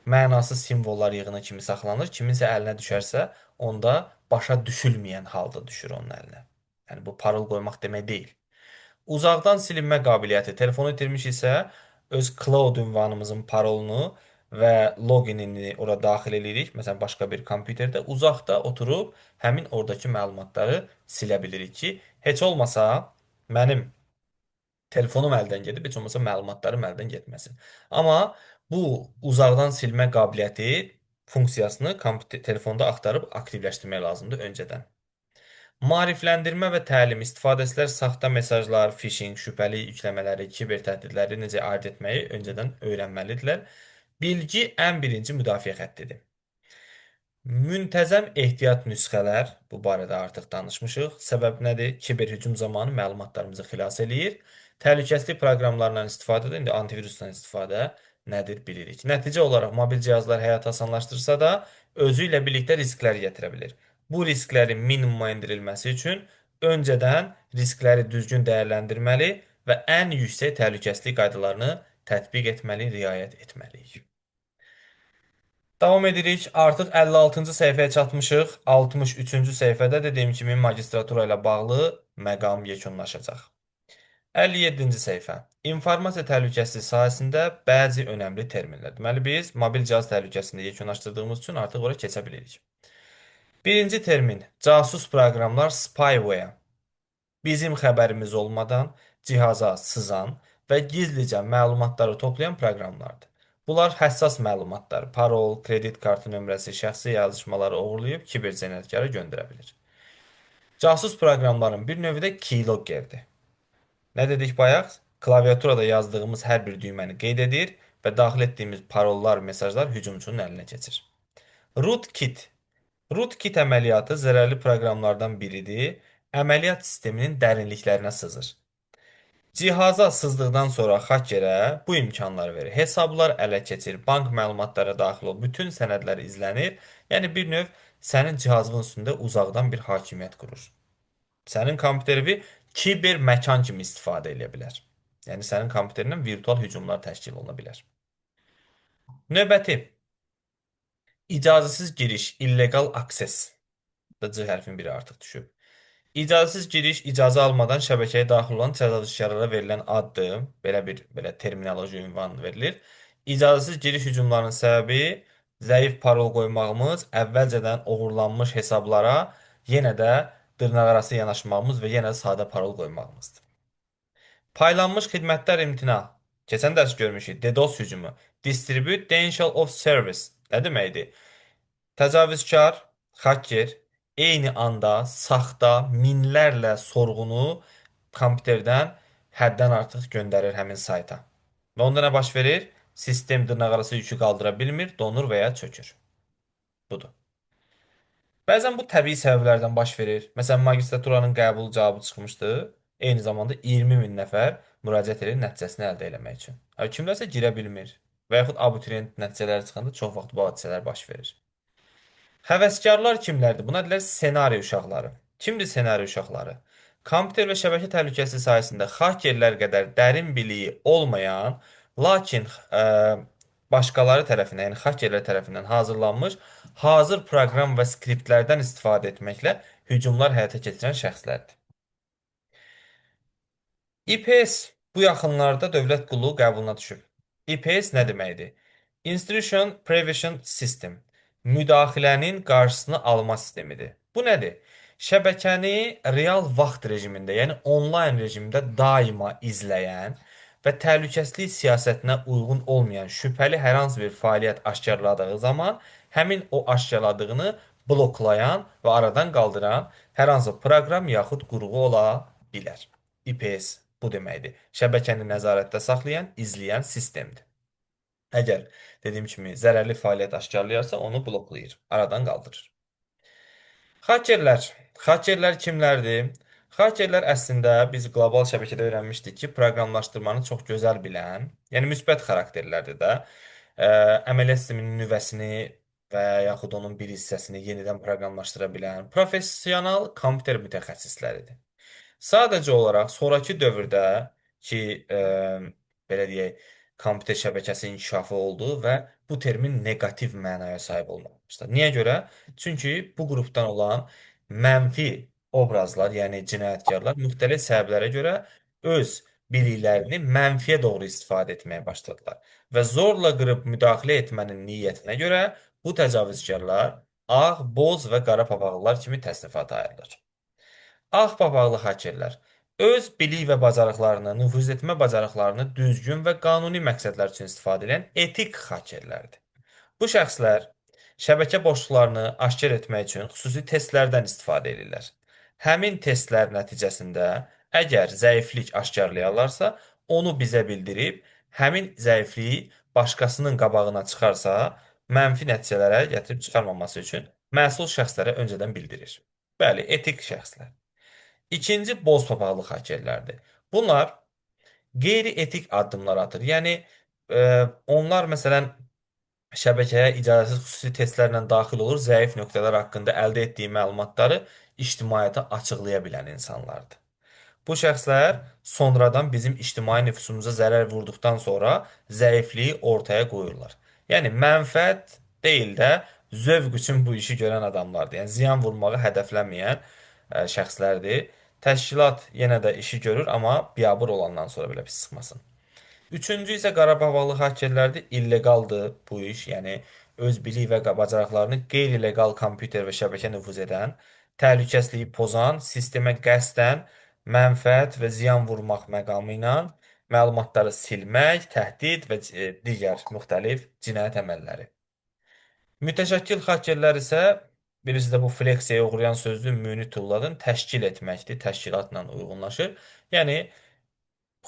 mənasız simvollar yığını kimi saxlanır. Kiminsə əlinə düşərsə, onda başa düşülməyən halda düşür onun əlinə. Yəni bu parol qoymaq demək deyil. Uzaqdan silinmə qabiliyyəti. Telefonu itirmişiksə, öz cloud ünvanımızın parolunu və loginini ora daxil edirik. Məsələn, başqa bir kompüterdə uzaqda oturub həmin oradakı məlumatları silə bilirik ki, heç olmasa mənim telefonum əldən gedib, heç olmasa məlumatlarım əldən getməsin. Amma bu uzaqdan silmə qabiliyyəti funksiyasını telefonda axtarıb aktivləşdirmək lazımdır öncədən. Maarifləndirmə və təlim istifadəçilər saxta mesajlar, phishing, şübhəli yükləmələri, kiber təhdidləri necə ayırd etməyi öncədən öyrənməlidirlər. Bilgi ən birinci müdafiə xəttidir. Müntəzəm ehtiyat nüsxələr, bu barədə artıq danışmışıq. Səbəb nədir? Kiberhücum zamanı məlumatlarımızı xilas eləyir. Təhlükəsizlik proqramlarından istifadədə, indi antivirusdan istifadə nədir bilirik. Nəticə olaraq mobil cihazlar həyatı asanlaşdırsa da, özü ilə birlikdə risklər gətirə bilir. Bu risklərin minimuma endirilməsi üçün öncədən riskləri düzgün dəyərləndirməli və ən yüksək təhlükəsizlik qaydalarını tətbiq etməli, riayət etməliyik. Davam edirik. Artıq 56-cı səhifəyə çatmışıq. 63-cü səhifədə dediyim kimi magistratura ilə bağlı məqam yekunlaşacaq. 57-ci səhifə. İnformasiya təhlükəsizliyi sahəsində bəzi önəmli terminlər. Deməli biz mobil cihaz təhlükəsizliyini yekunlaşdırdığımız üçün artıq ora keçə bilirik. Birinci termin casus proqramlar spyware. Bizim xəbərimiz olmadan cihaza sızan və gizlicə məlumatları toplayan proqramlardır. Bunlar həssas məlumatlar, parol, kredit kartı nömrəsi, şəxsi yazışmaları oğurlayıb kibercinayətkara göndərə bilir. Casus proqramların bir növü də keyloggerdir. Nə dedik bayaq? Klaviaturada yazdığımız hər bir düyməni qeyd edir və daxil etdiyimiz parollar, mesajlar hücumçunun əlinə keçir. Rootkit. Rootkit əməliyyatı zərərli proqramlardan biridir. Əməliyyat sisteminin dərinliklərinə sızır. Cihaza sızdıqdan sonra xakerə bu imkanları verir. Hesablar ələ keçir, bank məlumatları daxil ol, bütün sənədlər izlənir. Yəni bir növ sənin cihazın üstündə uzaqdan bir hakimiyyət qurur. Sənin kompüteri kiber məkan kimi istifadə edə bilər. Yəni sənin kompüterindən virtual hücumlar təşkil oluna bilər. Növbəti icazəsiz giriş, illegal access. Da C hərfin biri artıq düşüb. İcazəsiz giriş, icazə almadan şəbəkəyə daxil olan tədarükçülərə verilən addır. Belə terminoloji ünvan verilir. İcazəsiz giriş hücumlarının səbəbi zəif parol qoymağımız, əvvəlcədən oğurlanmış hesablara yenə də dırnaqarası yanaşmağımız və yenə də sadə parol qoymağımızdır. Paylanmış xidmətlər imtina. Keçən dərs görmüşük. DDoS hücumu. Distribute Denial of Service. Nə deməkdir? Təcavüzkar, xaker eyni anda saxta minlərlə sorğunu kompüterdən həddən artıq göndərir həmin sayta. Və onda nə baş verir? Sistem dırnaqarası yükü qaldıra bilmir, donur və ya çökür. Budur. Bəzən bu təbii səbəblərdən baş verir. Məsələn, magistraturanın qəbul cavabı çıxmışdı. Eyni zamanda 20 min nəfər müraciət edir nəticəsini əldə etmək üçün. Kimlərsə girə bilmir. Və yaxud abituriyent nəticələri çıxanda çox vaxt bu hadisələr baş verir. Həvəskarlar kimlərdir? Buna deyirlər ssenari uşaqları. Kimdir ssenari uşaqları? Kompüter və şəbəkə təhlükəsizliyi sahəsində xakerlər qədər dərin biliyi olmayan, lakin başqaları tərəfindən, yəni xakerlər tərəfindən hazırlanmış hazır proqram və skriptlərdən istifadə etməklə hücumlar həyata keçirən şəxslərdir. IPS bu yaxınlarda dövlət qulluğu qəbuluna düşüb. IPS nə deməkdir? Intrusion Prevention System. Müdaxilənin qarşısını alma sistemidir. Bu nədir? Şəbəkəni real vaxt rejimində, yəni onlayn rejimdə daima izləyən və təhlükəsizlik siyasətinə uyğun olmayan şübhəli hər hansı bir fəaliyyət aşkarladığı zaman həmin o aşkarladığını bloklayan və aradan qaldıran hər hansı proqram yaxud qurğu ola bilər. IPS bu deməkdir. Şəbəkəni nəzarətdə saxlayan, izləyən sistemdir. Əgər dediyim kimi zərərli fəaliyyət aşkarlayarsa onu bloklayır, aradan qaldırır. Xakerlər. Xakerlər kimlərdir? Xakerlər əslində biz qlobal şəbəkədə öyrənmişdik ki, proqramlaşdırmanı çox gözəl bilən, yəni müsbət xarakterlərdir də, əməliyyat sisteminin nüvəsini və yaxud onun bir hissəsini yenidən proqramlaşdıra bilən professional kompüter mütəxəssisləridir. Sadəcə olaraq sonrakı dövrdə ki, belə deyək, kompüter şəbəkəsi inkişafı oldu və bu termin neqativ mənaya sahib olmağa başladı. Niyə görə? Çünki bu qrupdan olan mənfi obrazlar, yəni cinayətkarlar müxtəlif səbəblərə görə öz biliklərini mənfiyə doğru istifadə etməyə başladılar. Və zorla qırıb müdaxilə etmənin niyyətinə görə bu təcavüzkarlar ağ, boz və qara papaqlılar kimi təsnifata ayrılır. Ağ papaqlı hakerlər öz bilik və bacarıqlarını, nüfuz etmə bacarıqlarını düzgün və qanuni məqsədlər üçün istifadə edən etik hakerlərdir. Bu şəxslər şəbəkə boşluqlarını aşkar etmək üçün xüsusi testlərdən istifadə edirlər. Həmin testlər nəticəsində əgər zəiflik aşkarlayarlarsa, onu bizə bildirib, həmin zəifliyi başqasının qabağına çıxarsa, mənfi nəticələrə gətirib çıxarmaması üçün məsul şəxslərə öncədən bildirir. Bəli, etik şəxslər. İkinci boz papaqlı xakerlərdir. Bunlar qeyri-etik addımlar atır. Yəni onlar məsələn şəbəkəyə icazəsiz xüsusi testlərlə daxil olur, zəif nöqtələr haqqında əldə etdiyi məlumatları ictimaiyyətə açıqlaya bilən insanlardır. Bu şəxslər sonradan bizim ictimai nüfusumuza zərər vurduqdan sonra zəifliyi ortaya qoyurlar. Yəni mənfəət deyil də zövq üçün bu işi görən adamlardır. Yəni ziyan vurmağı hədəfləməyən şəxslərdir. Təşkilat yenə də işi görür, amma biabır olandan sonra belə pis çıxmasın. Üçüncü isə Qarabağlı hakerlərdir. İllegaldır bu iş. Yəni öz bilik və bacarıqlarını qeyri-legal kompüter və şəbəkə nüfuz edən, təhlükəsizliyi pozan, sistemə qəsdən mənfəət və ziyan vurmaq məqamı ilə məlumatları silmək, təhdid və digər müxtəlif cinayət əməlləri. Mütəşəkkil xakerlər isə birisi də bu fleksiyaya uğrayan sözlü Müni Tulladın təşkil etməkdir, təşkilatla uyğunlaşır. Yəni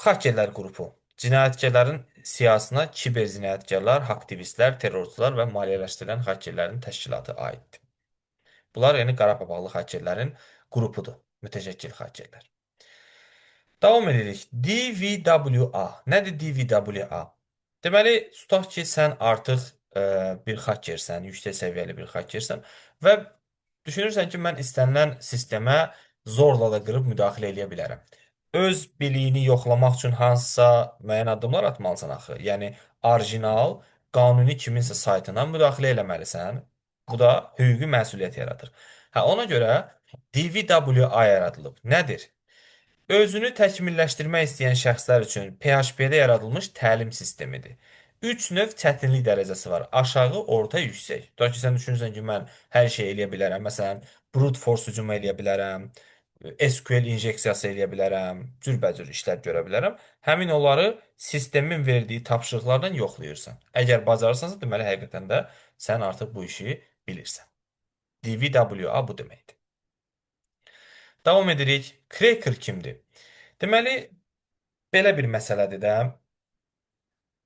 xakerlər qrupu cinayətkarların siyahısına kiber cinayətkarlar, aktivistlər, terrorçular və maliyyələşdirilən xakerlərin təşkilatı aiddir. Bunlar yəni qara papaqlı xakerlərin qrupudur, mütəşəkkil xakerlər. Davam edirik. DVWA. Nədir DVWA? Deməli, tutaq ki, sən artıq bir xakersən, yüksək səviyyəli bir xakersən və düşünürsən ki, mən istənilən sistemə zorla da qırıb müdaxilə edə bilərəm. Öz biliyini yoxlamaq üçün hansısa müəyyən addımlar atmalısan axı. Yəni, orijinal, qanuni kiminsə saytına müdaxilə eləməlisən. Bu da hüquqi məsuliyyət yaradır. Hə, ona görə DVWA yaradılıb. Nədir? Özünü təkmilləşdirmək istəyən şəxslər üçün PHP-də yaradılmış təlim sistemidir. 3 növ çətinlik dərəcəsi var. Aşağı, orta, yüksək. Tutaq ki, sən düşünürsən ki, mən hər şey eləyə bilərəm. Məsələn, brute force hücum eləyə bilərəm, SQL injeksiyası eləyə bilərəm, cürbəcür işlər görə bilərəm. Həmin onları sistemin verdiyi tapşırıqlarla yoxlayırsan. Əgər bacarırsansa, deməli həqiqətən də sən artıq bu işi bilirsən. DVWA bu deməkdir. Davam edirik. Cracker kimdir? Deməli, belə bir məsələdir də.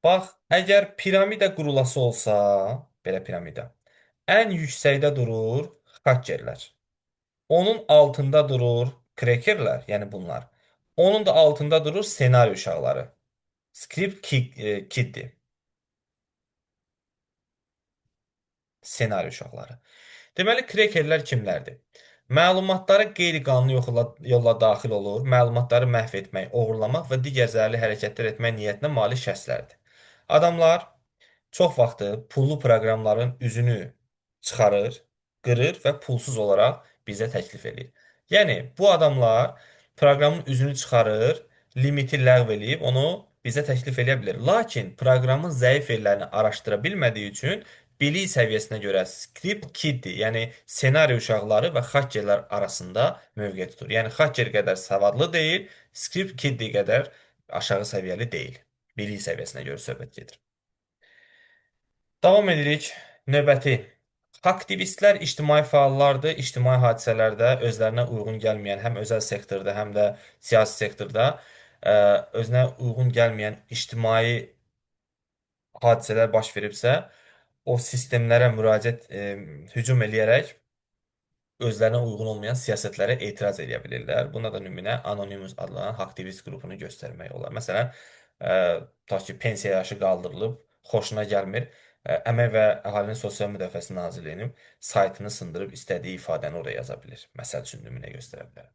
Bax, əgər piramida qurulası olsa, belə piramida, ən yüksəkdə durur xakerlər. Onun altında durur krekerlər, yəni bunlar. Onun da altında durur senari uşaqları. Kiddir, senari uşaqları. Deməli, krekerlər kimlərdir? Məlumatlara qeyri-qanuni yolla daxil olur, məlumatları məhv etmək, oğurlamaq və digər zərərli hərəkətlər etmək niyyətinə malik şəxslərdir. Adamlar çox vaxtı pullu proqramların üzünü çıxarır, qırır və pulsuz olaraq bizə təklif edir. Yəni, bu adamlar proqramın üzünü çıxarır, limiti ləğv eləyib onu bizə təklif edə bilər. Lakin proqramın zəif yerlərini araşdıra bilmədiyi üçün bilik səviyyəsinə görə script kiddi, yəni senari uşaqları və xakerlər arasında mövqe tutur. Yəni xaker qədər savadlı deyil, script kiddi qədər aşağı səviyyəli deyil. Bilik səviyyəsinə görə söhbət gedir. Davam edirik. Növbəti. Aktivistlər ictimai fəallardır. İctimai hadisələrdə özlərinə uyğun gəlməyən, həm özəl sektorda, həm də siyasi sektorda özünə uyğun gəlməyən ictimai hadisələr baş veribsə, o sistemlərə müraciət, hücum eləyərək özlərinə uyğun olmayan siyasətlərə etiraz edə bilirlər. Buna da nümunə Anonymous adlanan aktivist qrupunu göstərmək olar. Məsələn, tutaq ki, pensiya yaşı qaldırılıb, xoşuna gəlmir. Əmək və Əhalinin Sosial Müdafiəsi Nazirliyinin saytını sındırıb istədiyi ifadəni oraya yaza bilir. Məsəl üçün nümunə göstərə bilər.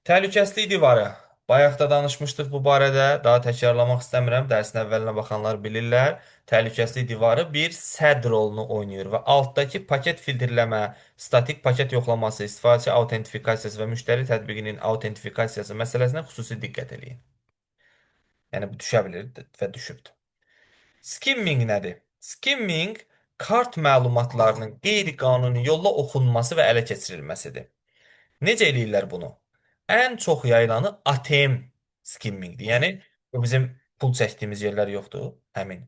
Təhlükəsizlik divarı. Bayaq da danışmışdıq bu barədə. Daha təkrarlamaq istəmirəm. Dərsin əvvəlinə baxanlar bilirlər. Təhlükəsizlik divarı bir səd rolunu oynayır və altdakı paket filtrləmə, statik paket yoxlaması, istifadəçi autentifikasiyası və müştəri tətbiqinin autentifikasiyası məsələsinə xüsusi diqqət edin. Yəni bu düşə bilir və düşübdür. Skimming nədir? Skimming kart məlumatlarının qeyri-qanuni yolla oxunması və ələ keçirilməsidir. Necə eləyirlər bunu? Ən çox yayılanı ATM skimmingdir. Yəni bu bizim pul çəkdiyimiz yerlər yoxdur, həmin.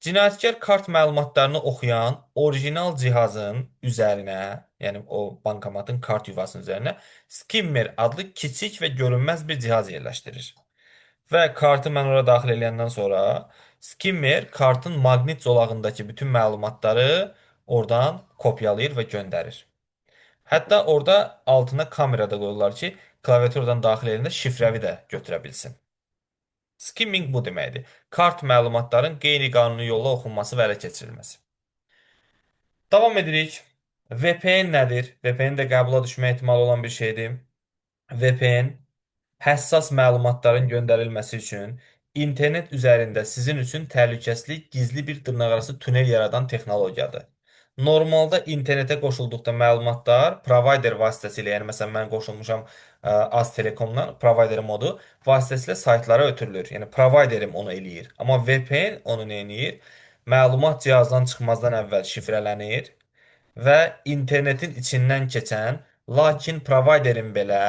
Cinayətkar kart məlumatlarını oxuyan orijinal cihazın üzərinə, yəni o bankomatın kart yuvasının üzərinə skimmer adlı kiçik və görünməz bir cihaz yerləşdirir. Və kartı mən ora daxil edəndən sonra Skimmer kartın maqnit zolağındakı bütün məlumatları oradan kopyalayır və göndərir. Hətta orada altına kamera da qoyurlar ki, klaviaturdan daxil edəndə şifrəvi də götürə bilsin. Skimming bu deməkdir. Kart məlumatların qeyri-qanuni yolla oxunması və ələ keçirilməsi. Davam edirik. VPN nədir? VPN də qəbula düşmə ehtimalı olan bir şeydir. VPN həssas məlumatların göndərilməsi üçün internet üzərində sizin üçün təhlükəsizlik gizli bir dırnaqarası tunel yaradan texnologiyadır. Normalda internetə qoşulduqda məlumatlar provayder vasitəsilə, yəni məsələn mən qoşulmuşam Aztelekomdan, provayder modu vasitəsilə saytlara ötürülür. Yəni provayderim onu eləyir. Amma VPN onu nə eləyir? Məlumat cihazdan çıxmazdan əvvəl şifrələnir və internetin içindən keçən, lakin provayderin belə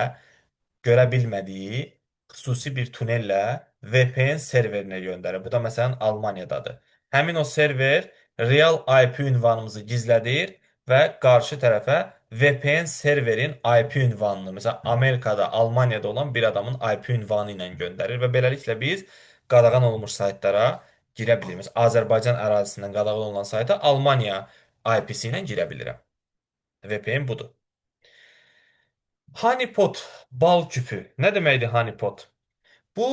görə bilmədiyi xüsusi bir tunellə VPN serverinə göndərir. Bu da məsələn Almaniyadadır. Həmin o server real IP ünvanımızı gizlədir və qarşı tərəfə VPN serverin IP ünvanını, məsələn Amerikada, Almaniyada olan bir adamın IP ünvanı ilə göndərir və beləliklə biz qadağan olunmuş saytlara girə bilirik. Məsələn, Azərbaycan ərazisindən qadağan olunan sayta Almaniya IP-si ilə girə bilirəm. VPN budur. Honeypot, bal küpü. Nə deməkdir honeypot? Bu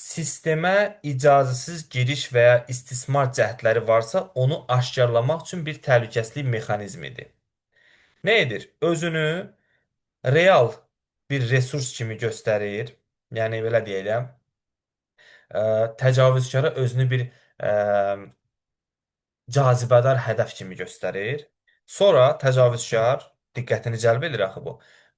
sistemə icazəsiz giriş və ya istismar cəhdləri varsa, onu aşkarlamaq üçün bir təhlükəsizlik mexanizmidir. Nə edir? Özünü real bir resurs kimi göstərir. Yəni belə deyək, təcavüzkara özünü bir cazibədar hədəf kimi göstərir. Sonra təcavüzkar diqqətini cəlb edir axı bu.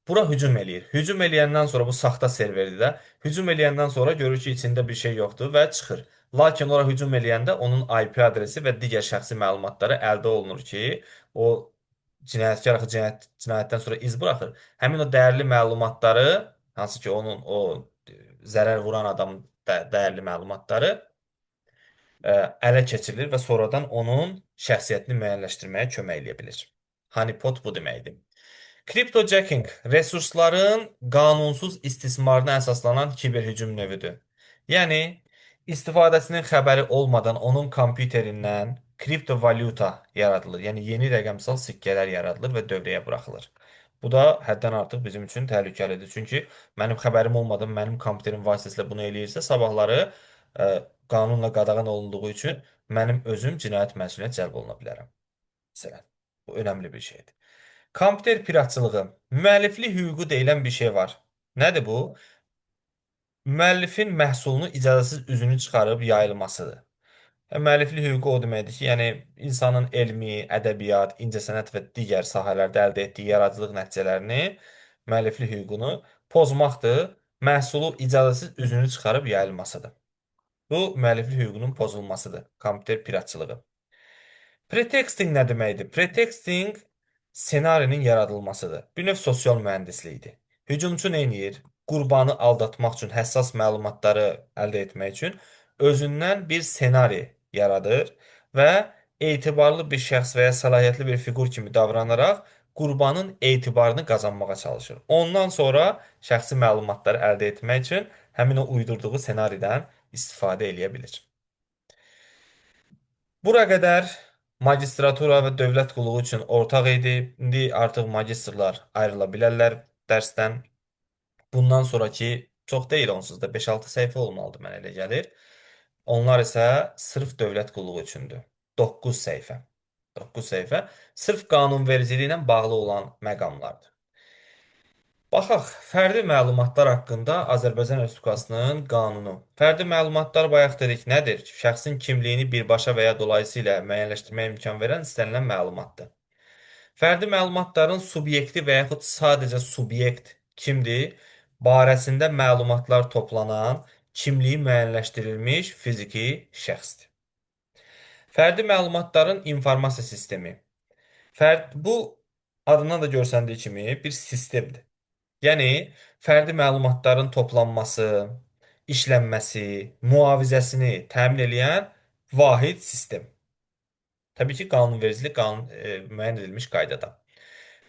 Bura hücum eləyir. Hücum eləyəndən sonra bu saxta serverdir də. Hücum eləyəndən sonra görür ki, içində bir şey yoxdur və çıxır. Lakin ora hücum eləyəndə onun IP adresi və digər şəxsi məlumatları əldə olunur ki, o cinayətkar axı cinayətdən sonra iz buraxır. Həmin o dəyərli məlumatları, hansı ki onun o zərər vuran adamın dəyərli məlumatları ələ keçirilir və sonradan onun şəxsiyyətini müəyyənləşdirməyə kömək edə bilir. Honeypot bu deməkdir. Cryptojacking resursların qanunsuz istismarına əsaslanan kiberhücum növüdür. Yəni istifadəçinin xəbəri olmadan onun kompüterindən kriptovalyuta yaradılır. Yəni yeni rəqəmsal sikkələr yaradılır və dövrəyə buraxılır. Bu da həddən artıq bizim üçün təhlükəlidir. Çünki mənim xəbərim olmadan mənim kompüterim vasitəsilə bunu eləyirsə, sabahları qanunla qadağan olunduğu üçün mənim özüm cinayət məsuliyyətinə cəlb oluna bilərəm. Məsələn, bu önəmli bir şeydir. Kompüter piratçılığı, müəlliflik hüququ deyilən bir şey var. Nədir bu? Müəllifin məhsulunu icazəsiz üzünü çıxarıb yayılmasıdır. Müəlliflik hüququ o deməkdir ki, yəni insanın elmi, ədəbiyyat, incəsənət və digər sahələrdə əldə etdiyi yaradıcılıq nəticələrini, müəlliflik hüququnu pozmaqdır, məhsulu icazəsiz üzünü çıxarıb yayılmasıdır. Bu, müəlliflik hüququnun pozulmasıdır, kompüter piratçılığı. Pretexting nə deməkdir? Pretexting ssenarinin yaradılmasıdır. Bir növ sosial mühəndislikdir. Hücumçu nə edir? Qurbanı aldatmaq üçün, həssas məlumatları əldə etmək üçün özündən bir ssenari yaradır və etibarlı bir şəxs və ya səlahiyyətli bir fiqur kimi davranaraq qurbanın etibarını qazanmağa çalışır. Ondan sonra şəxsi məlumatları əldə etmək üçün həmin o uydurduğu ssenaridən istifadə eləyə bilir. Bura qədər magistratura və dövlət qulluğu üçün ortaq idi. İndi artıq magistrlar ayrıla bilərlər dərsdən. Bundan sonraki çox deyil onsuz da 5-6 səhifə olmalıdır mənə elə gəlir. Onlar isə sırf dövlət qulluğu üçündür. 9 səhifə. 9 səhifə sırf qanunvericiliyi ilə bağlı olan məqamlardır. Baxaq, fərdi məlumatlar haqqında Azərbaycan Respublikasının qanunu. Fərdi məlumatlar bayaq dedik nədir? Şəxsin kimliyini birbaşa və ya dolayısıyla müəyyənləşdirməyə imkan verən istənilən məlumatdır. Fərdi məlumatların subyekti və yaxud sadəcə subyekt kimdir? Barəsində məlumatlar toplanan, kimliyi müəyyənləşdirilmiş fiziki şəxsdir. Fərdi məlumatların informasiya sistemi. Bu adından da görsəndiyi kimi bir sistemdir. Yəni, fərdi məlumatların toplanması, işlənməsi, mühafizəsini təmin edən vahid sistem. Təbii ki, qanunvericilik müəyyən edilmiş qaydada.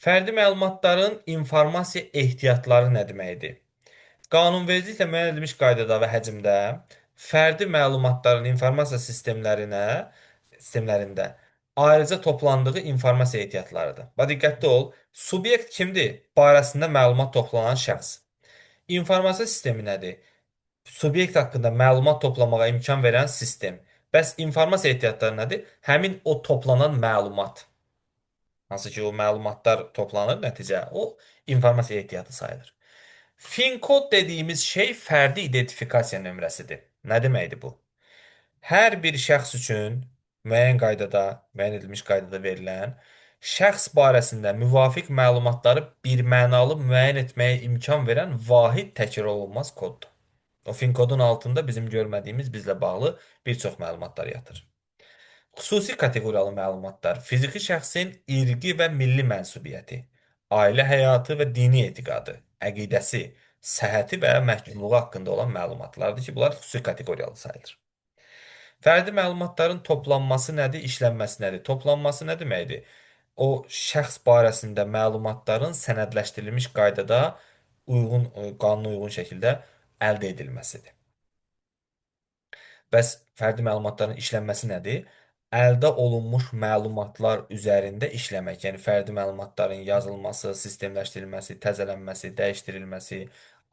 Fərdi məlumatların informasiya ehtiyatları nə deməkdir? Qanunvericiliklə müəyyən edilmiş qaydada və həcmdə fərdi məlumatların sistemlərində ayrıca toplandığı informasiya ehtiyatlarıdır. Bax, diqqətli ol. Subyekt kimdir? Barəsində məlumat toplanan şəxs. İnformasiya sistemi nədir? Subyekt haqqında məlumat toplamağa imkan verən sistem. Bəs informasiya ehtiyatları nədir? Həmin o toplanan məlumat. Hansı ki, o məlumatlar toplanır, nəticə o informasiya ehtiyatı sayılır. FIN kod dediyimiz şey fərdi identifikasiya nömrəsidir. Nə deməkdir bu? Hər bir şəxs üçün müəyyən edilmiş qaydada verilən şəxs barəsində müvafiq məlumatları birmənalı müəyyən etməyə imkan verən vahid təkrar olunmaz koddur. O FIN kodun altında bizim görmədiyimiz bizlə bağlı bir çox məlumatlar yatır. Xüsusi kateqoriyalı məlumatlar, fiziki şəxsin irqi və milli mənsubiyyəti, ailə həyatı və dini etiqadı, əqidəsi, səhhəti və məhkumluğu haqqında olan məlumatlardır ki, bunlar xüsusi kateqoriyalı sayılır. Fərdi məlumatların toplanması nədir, işlənməsi nədir? Toplanması nə deməkdir? O şəxs barəsində məlumatların sənədləşdirilmiş qaydada qanuna uyğun şəkildə əldə edilməsidir. Bəs fərdi məlumatların işlənməsi nədir? Əldə olunmuş məlumatlar üzərində işləmək, yəni fərdi məlumatların yazılması, sistemləşdirilməsi, təzələnməsi, dəyişdirilməsi,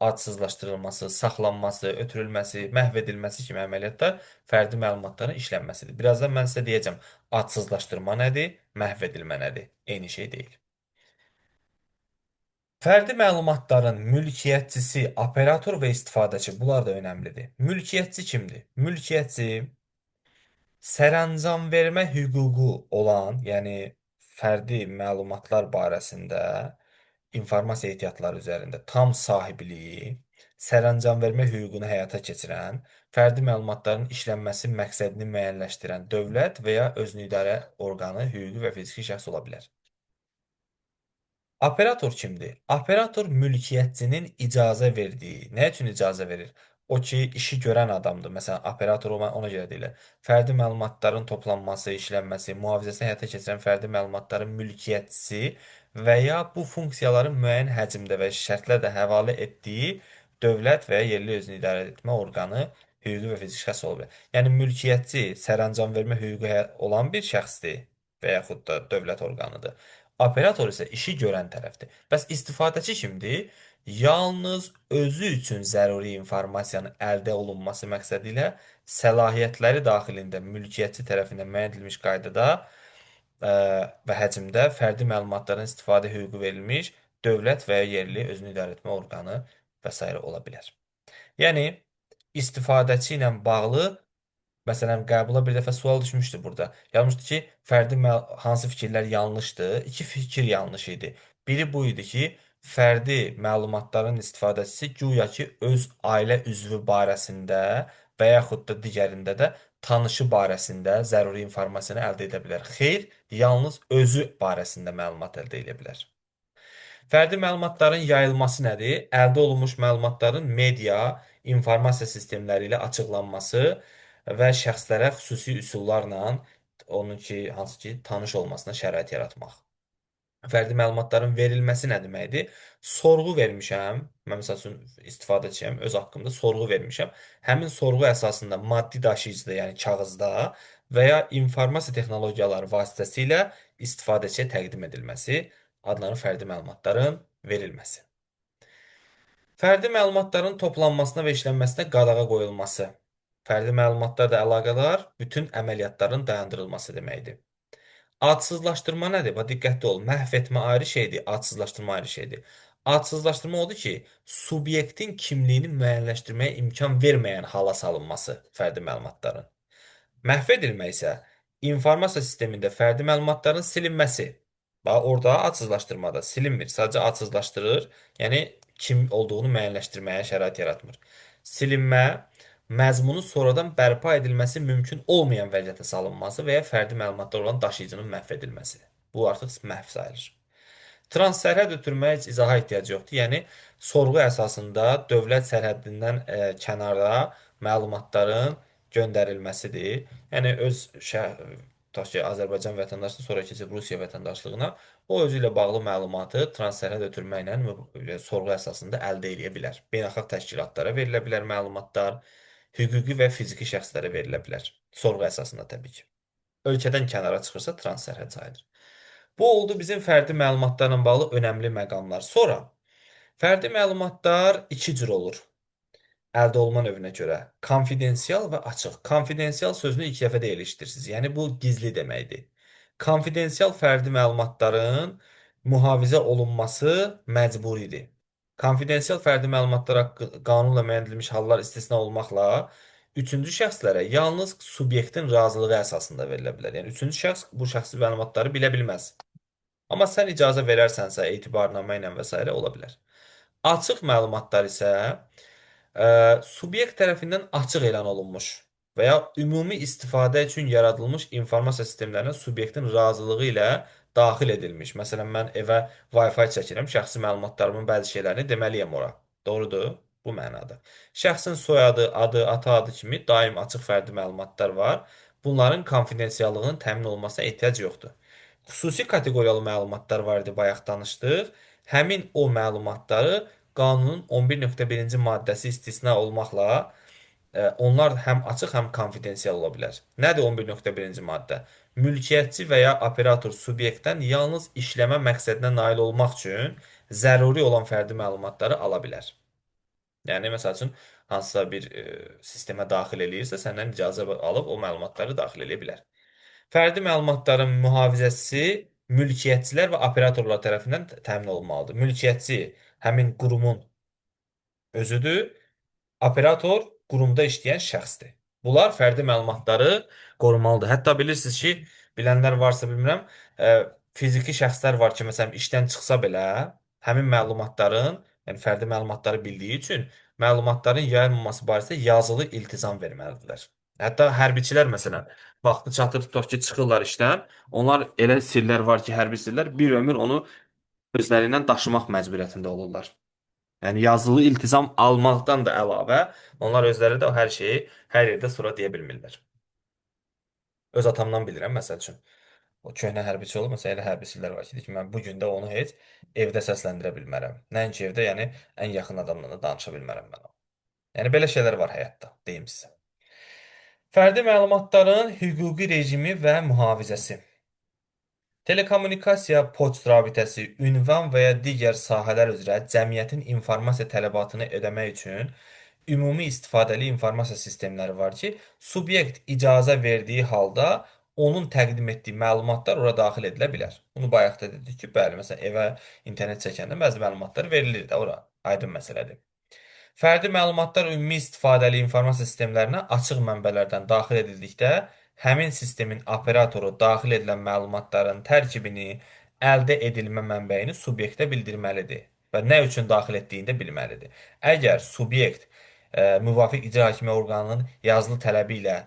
adsızlaşdırılması, saxlanması, ötürülməsi, məhv edilməsi kimi əməliyyatlar fərdi məlumatların işlənməsidir. Birazdan mən sizə deyəcəm, adsızlaşdırma nədir, məhv edilmə nədir? Eyni şey deyil. Fərdi məlumatların mülkiyyətçisi, operator və istifadəçi bunlar da önəmlidir. Mülkiyyətçi kimdir? Mülkiyyətçi sərəncam vermə hüququ olan, yəni fərdi məlumatlar barəsində informasiya ehtiyatları üzərində tam sahibliyi, sərəncam vermə hüququnu həyata keçirən, fərdi məlumatların işlənməsi məqsədini müəyyənləşdirən dövlət və ya özünüidarə orqanı, hüquqi və fiziki şəxs ola bilər. Operator kimdir? Operator mülkiyyətçinin icazə verdiyi. Nə üçün icazə verir? O ki, işi görən adamdır. Məsələn, operator ona görə deyirlər. Fərdi məlumatların toplanması, işlənməsi, mühafizəsini həyata keçirən fərdi məlumatların mülkiyyətçisi və ya bu funksiyaları müəyyən həcmdə və şərtlərlə həvalə etdiyi dövlət və ya yerli özünü idarə etmə orqanı, hüquqi və fiziki şəxs ola bilər. Yəni mülkiyyətçi sərəncam vermə hüququ olan bir şəxsdir və yaxud da dövlət orqanıdır. Operator isə işi görən tərəfdir. Bəs istifadəçi kimdir? Yalnız özü üçün zəruri informasiyanın əldə olunması məqsədi ilə səlahiyyətləri daxilində mülkiyyətçi tərəfindən müəyyən edilmiş qaydada ə, və həcmdə fərdi məlumatların istifadə hüququ verilmiş dövlət və ya yerli özünü idarə etmə orqanı və s. ola bilər. Yəni istifadəçi ilə bağlı məsələn, qəbula bir dəfə sual düşmüşdü burada. Yazmışdı ki, hansı fikirlər yanlışdır? İki fikir yanlış idi. Biri bu idi ki, fərdi məlumatların istifadəçisi güya ki, öz ailə üzvü barəsində və yaxud da digərində də tanışı barəsində zəruri informasiyanı əldə edə bilər. Xeyr, yalnız özü barəsində məlumat əldə edə bilər. Fərdi məlumatların yayılması nədir? Əldə olunmuş məlumatların media, informasiya sistemləri ilə açıqlanması və şəxslərə xüsusi üsullarla onun ki, hansı ki, tanış olmasına şərait yaratmaq. Fərdi məlumatların verilməsi nə deməkdir? Sorğu vermişəm, mən məsəl üçün istifadəçiyəm, öz haqqımda sorğu vermişəm. Həmin sorğu əsasında maddi daşıyıcıda, yəni kağızda və ya informasiya texnologiyaları vasitəsilə istifadəçiyə təqdim edilməsi adlanan fərdi məlumatların verilməsi. Fərdi məlumatların toplanmasına və işlənməsinə qadağa qoyulması. Fərdi məlumatlarla əlaqədar bütün əməliyyatların dayandırılması deməkdir. Adsızlaşdırma nədir? Bax, diqqətli ol. Məhv etmə ayrı şeydir, adsızlaşdırma ayrı şeydir. Adsızlaşdırma odur ki, subyektin kimliyini müəyyənləşdirməyə imkan verməyən hala salınması fərdi məlumatların. Məhv edilmə isə informasiya sistemində fərdi məlumatların silinməsi. Bax, orada adsızlaşdırmada silinmir, sadəcə adsızlaşdırır, yəni kim olduğunu müəyyənləşdirməyə şərait yaratmır. Silinmə, məzmunun sonradan bərpa edilməsi mümkün olmayan vəziyyətə salınması və ya fərdi məlumatlar olan daşıyıcının məhv edilməsidir. Bu artıq məhv sayılır. Transsərhəd ötürməyə heç izaha ehtiyac yoxdur. Yəni, sorğu əsasında dövlət sərhəddindən kənarda məlumatların göndərilməsidir. Yəni, tutaq ki, Azərbaycan vətəndaşlığı sonra keçib Rusiya vətəndaşlığına, o özü ilə bağlı məlumatı transsərhəd ötürməklə sorğu əsasında əldə edə bilər. Beynəlxalq təşkilatlara verilə bilər məlumatlar, hüquqi və fiziki şəxslərə verilə bilər. Sorğu əsasında təbii ki. Ölkədən kənara çıxırsa transsərhəd sayılır. Bu oldu bizim fərdi məlumatlarla bağlı önəmli məqamlar. Sonra fərdi məlumatlar iki cür olur. Əldə olunan növünə görə konfidensial və açıq. Konfidensial sözünü ilk dəfə deyil eşidirsiniz. Yəni bu gizli deməkdir. Konfidensial fərdi məlumatların mühafizə olunması məcburidir. Konfidensial fərdi məlumatlar haqqı qanunla müəyyən edilmiş hallar istisna olmaqla üçüncü şəxslərə yalnız subyektin razılığı əsasında verilə bilər. Yəni üçüncü şəxs bu şəxsi məlumatları bilə bilməz. Amma sən icazə verərsənsə etibarnamə ilə və s. ola bilər. Açıq məlumatlar isə subyekt tərəfindən açıq elan olunmuş və ya ümumi istifadə üçün yaradılmış informasiya sistemlərinə subyektin razılığı ilə daxil edilmiş. Məsələn, mən evə Wi-Fi çəkirəm, şəxsi məlumatlarımın bəzi şeylərini deməliyəm ora. Doğrudur? Bu mənada. Şəxsin soyadı, adı, ata adı kimi daim açıq fərdi məlumatlar var. Bunların konfidensiallığının təmin olunmasına ehtiyac yoxdur. Xüsusi kateqoriyalı məlumatlar var idi, bayaq danışdıq. Həmin o məlumatları qanunun 11.1-ci maddəsi istisna olmaqla onlar həm açıq, həm konfidensial ola bilər. Nədir 11.1-ci maddə? Mülkiyyətçi və ya operator subyektdən yalnız işləmə məqsədinə nail olmaq üçün zəruri olan fərdi məlumatları ala bilər. Yəni, məsəl üçün, hansısa bir sistemə daxil eləyirsə, səndən icazə alıb o məlumatları daxil eləyə bilər. Fərdi məlumatların mühafizəsi mülkiyyətçilər və operatorlar tərəfindən təmin olunmalıdır. Mülkiyyətçi həmin qurumun özüdür. Operator qurumda işləyən şəxsdir. Bunlar fərdi məlumatları qorumalıdır. Hətta bilirsiniz ki, bilənlər varsa bilmirəm, fiziki şəxslər var ki, məsələn, işdən çıxsa belə, həmin məlumatların, yəni fərdi məlumatları bildiyi üçün məlumatların yayılmaması barəsində yazılı iltizam verməlidirlər. Hətta hərbiçilər məsələn, vaxtı çatır tutaq ki, çıxırlar işdən, onlar elə sirlər var ki, hərbi sirlər bir ömür onu özlərindən daşımaq məcburiyyətində olurlar. Yəni yazılı iltizam almaqdan da əlavə, onlar özləri də hər şeyi hər yerdə sura deyə bilmirlər. Öz atamdan bilirəm, məsəl üçün. O köhnə hərbiçi olub, məsələn, elə hərbçilər var ki, deyir ki, mən bu gün də onu heç evdə səsləndirə bilmərəm. Nəinki evdə, yəni ən yaxın adamla da danışa bilmərəm mən onu. Yəni belə şeylər var həyatda, deyim sizə. Fərdi məlumatların hüquqi rejimi və mühafizəsi. Telekommunikasiya, poçt rabitəsi, ünvan və ya digər sahələr üzrə cəmiyyətin informasiya tələbatını ödəmək üçün ümumi istifadəli informasiya sistemləri var ki, subyekt icazə verdiyi halda onun təqdim etdiyi məlumatlar ora daxil edilə bilər. Bunu bayaq da dedik ki, bəli, məsələn, evə internet çəkəndə bəzi məlumatlar verilir də ora. Aydın məsələdir. Fərdi məlumatlar ümumi istifadəli informasiya sistemlərinə açıq mənbələrdən daxil edildikdə, həmin sistemin operatoru daxil edilən məlumatların tərkibini, əldə edilmə mənbəyini subyektə bildirməlidir və nə üçün daxil etdiyini də bilməlidir. Əgər subyekt müvafiq icra hakimiyyəti orqanının yazılı tələbi ilə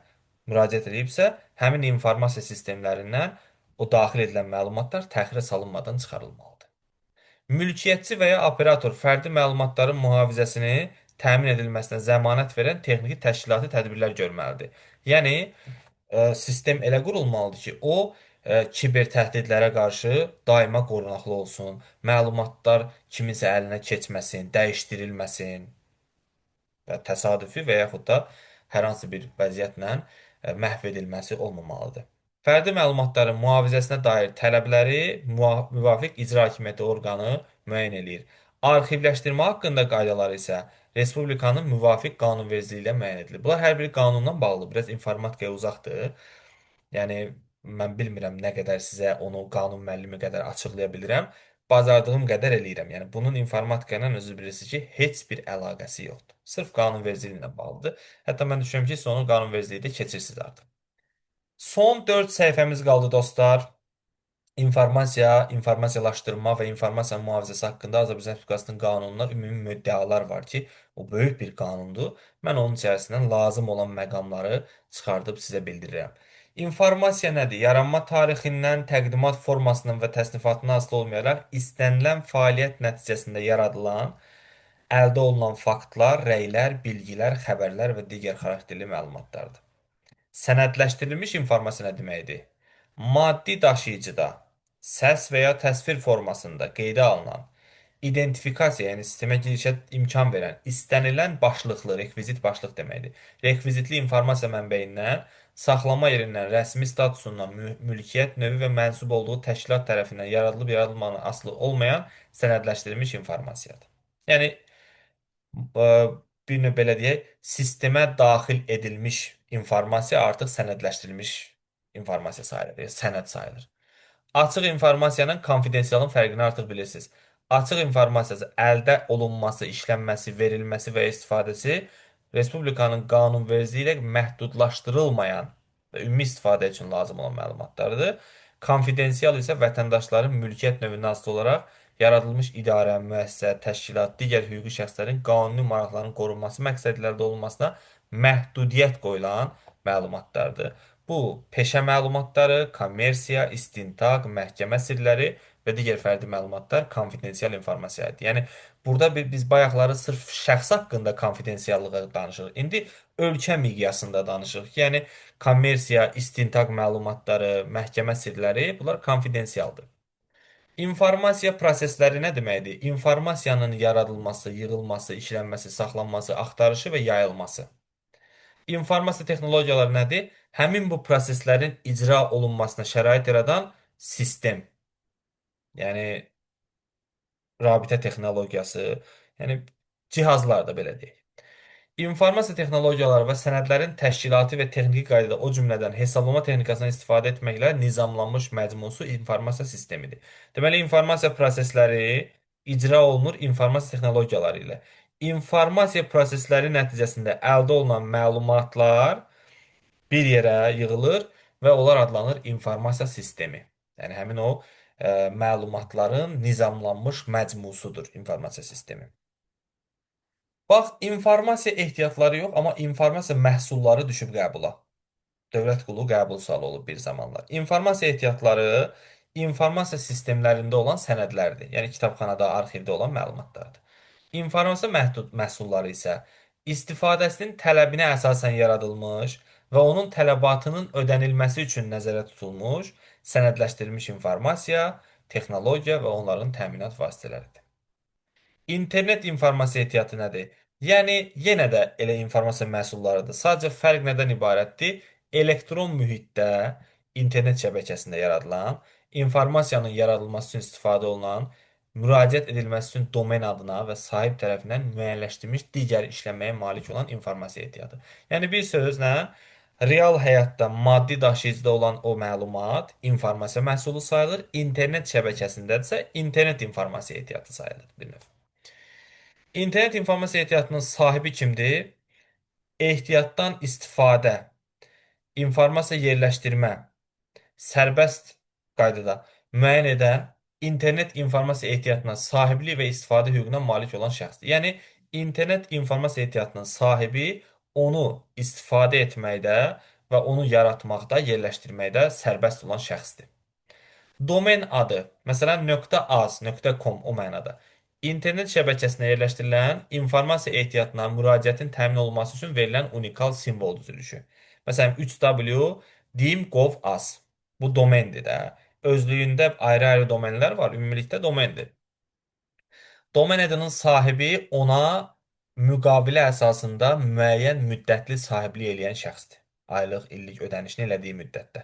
müraciət edibsə, həmin informasiya sistemlərindən o daxil edilən məlumatlar təxirə salınmadan çıxarılmalıdır. Mülkiyyətçi və ya operator fərdi məlumatların mühafizəsini təmin edilməsinə zəmanət verən texniki təşkilati tədbirlər görməlidir. Yəni, sistem elə qurulmalıdır ki, o kiber təhdidlərə qarşı daima qorunaqlı olsun, məlumatlar kiminsə əlinə keçməsin, dəyişdirilməsin və təsadüfi və yaxud da hər hansı bir vəziyyətlə məhv edilməsi olmamalıdır. Fərdi məlumatların mühafizəsinə dair tələbləri müvafiq icra hakimiyyəti orqanı müəyyən eləyir. Arxivləşdirmə haqqında qaydalar isə Respublikanın müvafiq qanunvericiliyi ilə müəyyən edilir. Bunlar hər biri qanundan bağlı, biraz informatikaya uzaqdır. Yəni mən bilmirəm nə qədər sizə onu qanun müəllimi qədər açıqlaya bilirəm. Bacardığım qədər eləyirəm. Yəni bunun informatika ilə özünüz bilirsiniz ki, heç bir əlaqəsi yoxdur. Sırf qanunvericiliyi ilə bağlıdır. Hətta mən düşünürəm ki, siz onu qanunvericiliyi də keçirsiniz artıq. Son 4 səhifəmiz qaldı dostlar. İnformasiyalaşdırma və informasiya mühafizəsi haqqında Azərbaycan Respublikasının qanununda ümumi müddəalar var ki, o böyük bir qanundur. Mən onun içərisindən lazım olan məqamları çıxardıb sizə bildirirəm. İnformasiya nədir? Yaranma tarixindən, təqdimat formasından və təsnifatından asılı olmayaraq istənilən fəaliyyət nəticəsində yaradılan, əldə olunan faktlar, rəylər, bilgilər, xəbərlər və digər xarakterli məlumatlardır. Sənədləşdirilmiş informasiya nə deməkdir? Maddi daşıyıcıda səs və ya təsvir formasında qeydə alınan, identifikasiya, yəni sistemə girişə imkan verən, istənilən başlıqlı, rekvizit başlıq deməkdir. Rekvizitli informasiya mənbəyindən, saxlama yerindən, rəsmi statusundan, mülkiyyət növü və mənsub olduğu təşkilat tərəfindən yaradılıb yaradılmadan asılı olmayan sənədləşdirilmiş informasiyadır. Yəni ə, bir növ belə deyək, sistemə daxil edilmiş informasiya artıq sənədləşdirilmiş informasiya sayılır, yəni sənəd sayılır. Açıq informasiyanın konfidensialın fərqini artıq bilirsiniz. Açıq informasiyası əldə olunması, işlənməsi, verilməsi və istifadəsi Respublikanın qanunvericiliyi ilə məhdudlaşdırılmayan və ümumi istifadə üçün lazım olan məlumatlardır. Konfidensial isə vətəndaşların mülkiyyət növündən asılı olaraq yaradılmış idarə, müəssisə, təşkilat, digər hüquqi şəxslərin qanuni maraqlarının qorunması məqsədilə əldə olunmasına məhdudiyyət qoyulan məlumatlardır. Bu, peşə məlumatları, kommersiya, istintaq, məhkəmə sirləri və digər fərdi məlumatlar konfidensial informasiyadır. Yəni, burada biz bayaqları sırf şəxs haqqında konfidensiallığı danışırıq. İndi ölkə miqyasında danışırıq. Yəni, kommersiya, istintaq məlumatları, məhkəmə sirləri, bunlar konfidensialdır. İnformasiya prosesləri nə deməkdir? İnformasiyanın yaradılması, yığılması, işlənməsi, saxlanması, axtarışı və yayılması. İnformasiya texnologiyaları nədir? Həmin bu proseslərin icra olunmasına şərait yaradan sistem. Yəni rabitə texnologiyası, yəni cihazlar da belə deyək. İnformasiya texnologiyaları və sənədlərin təşkilatı və texniki qaydada, o cümlədən hesablama texnikasından istifadə etməklə nizamlanmış məcmusu informasiya sistemidir. Deməli, informasiya prosesləri icra olunur informasiya texnologiyaları ilə. İnformasiya prosesləri nəticəsində əldə olunan məlumatlar bir yerə yığılır və onlar adlanır informasiya sistemi. Yəni həmin o məlumatların nizamlanmış məcmusudur informasiya sistemi. Bax, informasiya ehtiyatları yox, amma informasiya məhsulları düşüb qəbula. Dövlət qulu qəbul sualı olub bir zamanlar. İnformasiya ehtiyatları informasiya sistemlərində olan sənədlərdir. Yəni kitabxanada, arxivdə olan məlumatlardır. İnformasiya məhdud məhsulları isə istifadəsinin tələbinə əsasən yaradılmış və onun tələbatının ödənilməsi üçün nəzərdə tutulmuş sənədləşdirilmiş informasiya, texnologiya və onların təminat vasitələridir. İnternet informasiya ehtiyatı nədir? Yəni, yenə də elə informasiya məhsullarıdır. Sadəcə fərq nədən ibarətdir? Elektron mühitdə, internet şəbəkəsində yaradılan, informasiyanın yaradılması üçün istifadə olunan, müraciət edilməsi üçün domen adına və sahib tərəfindən müəyyənləşdirilmiş digər işləməyə malik olan informasiya ehtiyatı. Yəni, bir sözlə, real həyatda maddi daşıyıcıda olan o məlumat informasiya məhsulu sayılır, internet şəbəkəsindədirsə internet informasiya ehtiyatı sayılır bir növ. İnternet informasiya ehtiyatının sahibi kimdir? Ehtiyatdan istifadə, informasiya yerləşdirmə, sərbəst qaydada müəyyən edən internet informasiya ehtiyatına sahiblik və istifadə hüququna malik olan şəxsdir. Yəni, internet informasiya ehtiyatının sahibi onu istifadə etməkdə və onu yaratmaqda, yerləşdirməkdə sərbəst olan şəxsdir. Domen adı, məsələn, .az, .com o mənada. İnternet şəbəkəsinə yerləşdirilən informasiya ehtiyatına müraciətin təmin olunması üçün verilən unikal simvol düzülüşü. Məsələn, 3W dim.gov.az. Bu domendir də. Özlüyündə ayrı-ayrı domenlər var, ümumilikdə domendir. Domen adının sahibi ona müqavilə əsasında müəyyən müddətli sahiblik eləyən şəxsdir. Aylıq, illik ödənişini elədiyi müddətdə.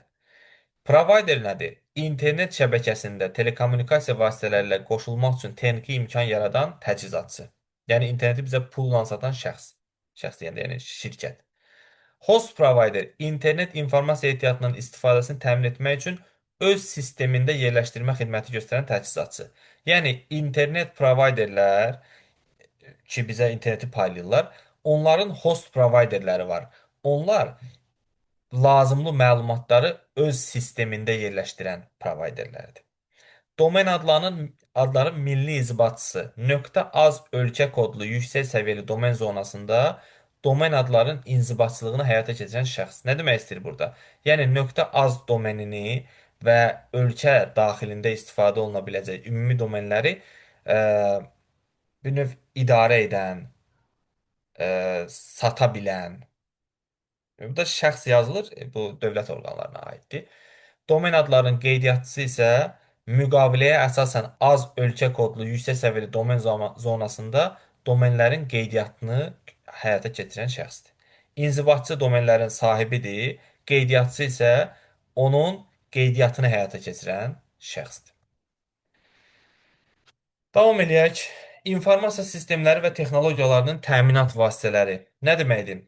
Provayder nədir? İnternet şəbəkəsində telekommunikasiya vasitələri ilə qoşulmaq üçün texniki imkan yaradan təchizatçı. Yəni interneti bizə pulla satan şəxs. Şəxs deyəndə, yəni şirkət. Host provider internet informasiya ehtiyatının istifadəsini təmin etmək üçün öz sistemində yerləşdirmə xidməti göstərən təchizatçı. Yəni internet providerlər ki bizə interneti paylayırlar, onların host providerləri var. Onlar lazımlı məlumatları öz sistemində yerləşdirən provayderlərdir. Domen adların milli inzibatçısı .az ölkə kodlu yüksək səviyyəli domen zonasında domen adların inzibatçılığını həyata keçirən şəxs. Nə demək istəyir burada? Yəni .az domenini və ölkə daxilində istifadə oluna biləcək ümumi domenləri ə, bir növ idarə edən, sata bilən, burada şəxs yazılır, bu dövlət orqanlarına aiddir. Domen adlarının qeydiyyatçısı isə Müqaviləyə əsasən az ölkə kodlu yüksək səviyyəli domen zonasında domenlərin qeydiyyatını həyata keçirən şəxsdir. İnzibatçı domenlərin sahibidir, qeydiyyatçı isə onun qeydiyyatını həyata keçirən şəxsdir. Davam eləyək. İnformasiya sistemləri və texnologiyalarının təminat vasitələri nə deməkdir?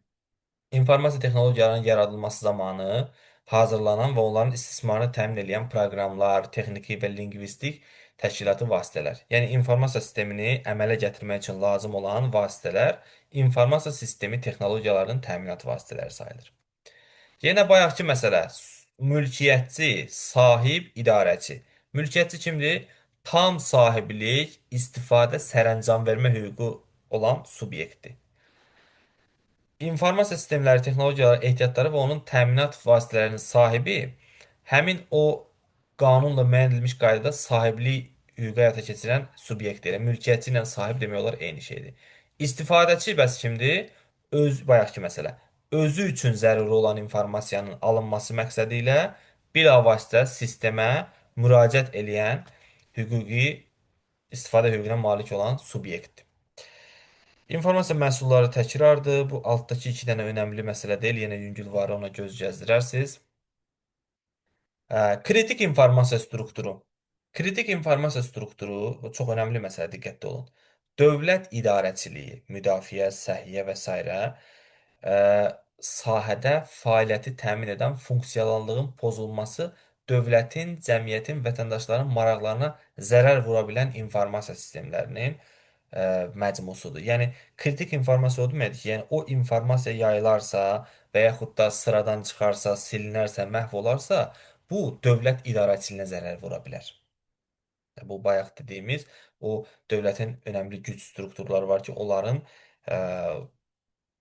İnformasiya texnologiyalarının yaradılması zamanı hazırlanan və onların istismarını təmin edən proqramlar, texniki və lingvistik təşkilatı vasitələr. Yəni informasiya sistemini əmələ gətirmək üçün lazım olan vasitələr informasiya sistemi texnologiyalarının təminat vasitələri sayılır. Yenə bayaqki məsələ, mülkiyyətçi, sahib, idarəçi. Mülkiyyətçi kimdir? Tam sahiblik, istifadə, sərəncam vermə hüququ olan subyektdir. İnformasiya sistemləri, texnologiyalar, ehtiyatları və onun təminat vasitələrinin sahibi həmin o qanunla müəyyən edilmiş qaydada sahiblik hüququ həyata keçirən subyektdir. Yəni, mülkiyyətçi ilə sahib demək olar eyni şeydir. İstifadəçi bəs kimdir? Bayaqki məsələ. Özü üçün zəruri olan informasiyanın alınması məqsədi ilə bilavasitə sistemə müraciət eləyən hüquqi istifadə hüququna malik olan subyektdir. İnformasiya məhsulları təkrardır. Bu altdakı iki dənə önəmli məsələ deyil. Yenə yüngül var, ona göz gəzdirərsiniz. Kritik informasiya strukturu. Kritik informasiya strukturu bu çox önəmli məsələ, diqqətli olun. Dövlət idarəçiliyi, müdafiə, səhiyyə və s. Sahədə fəaliyyəti təmin edən funksionallığın pozulması dövlətin, cəmiyyətin, vətəndaşların maraqlarına zərər vura bilən informasiya sistemlərinin məcmusudur. Yəni kritik informasiya o deməkdir ki, yəni o informasiya yayılarsa və yaxud da sıradan çıxarsa, silinərsə, məhv olarsa, bu dövlət idarəçiliyinə zərər vura bilər. Bu bayaq dediyimiz o dövlətin önəmli güc strukturları var ki, onların ə,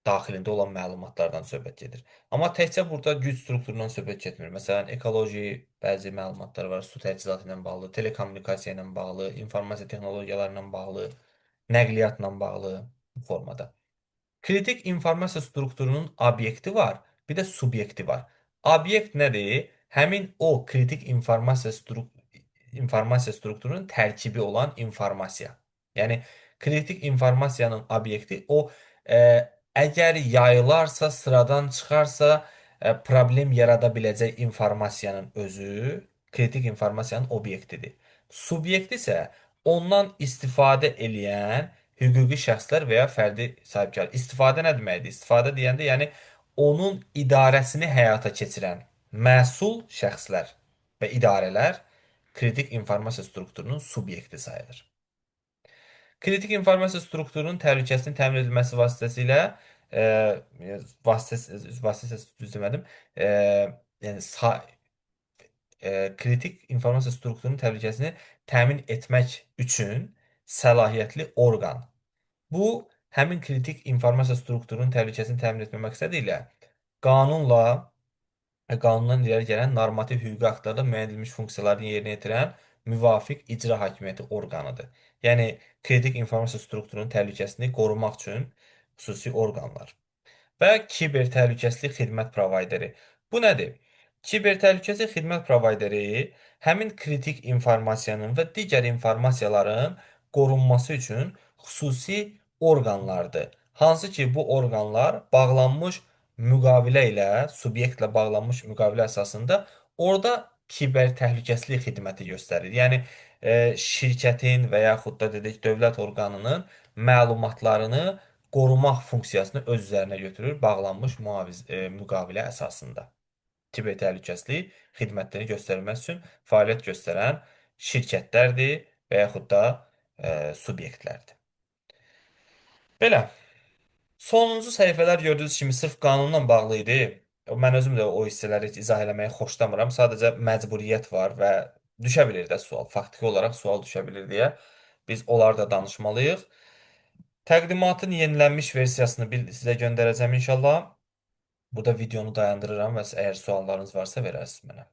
daxilində olan məlumatlardan söhbət gedir. Amma təkcə burada güc strukturundan söhbət getmir. Məsələn, ekoloji bəzi məlumatlar var, su təchizatı ilə bağlı, telekommunikasiya ilə bağlı, informasiya texnologiyaları ilə bağlı, nəqliyyatla bağlı bu formada. Kritik informasiya strukturunun obyekti var, bir də subyekti var. Obyekt nədir? Həmin o kritik informasiya strukturunun tərkibi olan informasiya. Yəni kritik informasiyanın obyekti o əgər yayılarsa, sıradan çıxarsa, problem yarada biləcək informasiyanın özü kritik informasiyanın obyektidir. Subyekt isə ondan istifadə eləyən hüquqi şəxslər və ya fərdi sahibkar. İstifadə nə deməkdir? İstifadə deyəndə, yəni onun idarəsini həyata keçirən məsul şəxslər və idarələr kritik informasiya strukturunun subyekti sayılır. Kritik informasiya strukturunun təhlükəsinin təmin edilməsi vasitəsilə vasitəsiz düz demədim. E, yəni kritik informasiya strukturunun təhlükəsini təmin etmək üçün səlahiyyətli orqan. Bu, həmin kritik informasiya strukturunun təhlükəsini təmin etmə məqsədi ilə qanunla qanundan irəli gələn normativ hüquqi aktlarda müəyyən edilmiş funksiyalarını yerinə yetirən müvafiq icra hakimiyyəti orqanıdır. Yəni, kritik informasiya strukturunun təhlükəsini qorumaq üçün xüsusi orqanlar. Və kiber təhlükəsizlik xidmət provayderi. Bu nədir? Kiber təhlükəsizlik xidmət provayderi həmin kritik informasiyanın və digər informasiyaların qorunması üçün xüsusi orqanlardır. Hansı ki, bu orqanlar bağlanmış müqavilə ilə, subyektlə bağlanmış müqavilə əsasında orada kiber təhlükəsizlik xidməti göstərir. Yəni şirkətin və yaxud da dedik dövlət orqanının məlumatlarını qorumaq funksiyasını öz üzərinə götürür bağlanmış müqavilə əsasında. Kiber təhlükəsizlik xidmətləri göstərilməsi üçün fəaliyyət göstərən şirkətlərdir və yaxud da subyektlərdir. Belə. Sonuncu səhifələr gördüyünüz kimi sırf qanunla bağlı idi. Mən özüm də o hissələri heç izah eləməyi xoşlamıram. Sadəcə məcburiyyət var və düşə bilir də sual. Faktiki olaraq sual düşə bilir deyə biz onları da danışmalıyıq. Təqdimatın yenilənmiş versiyasını sizə göndərəcəm inşallah. Burada videonu dayandırıram və əgər suallarınız varsa verərsiniz mənə.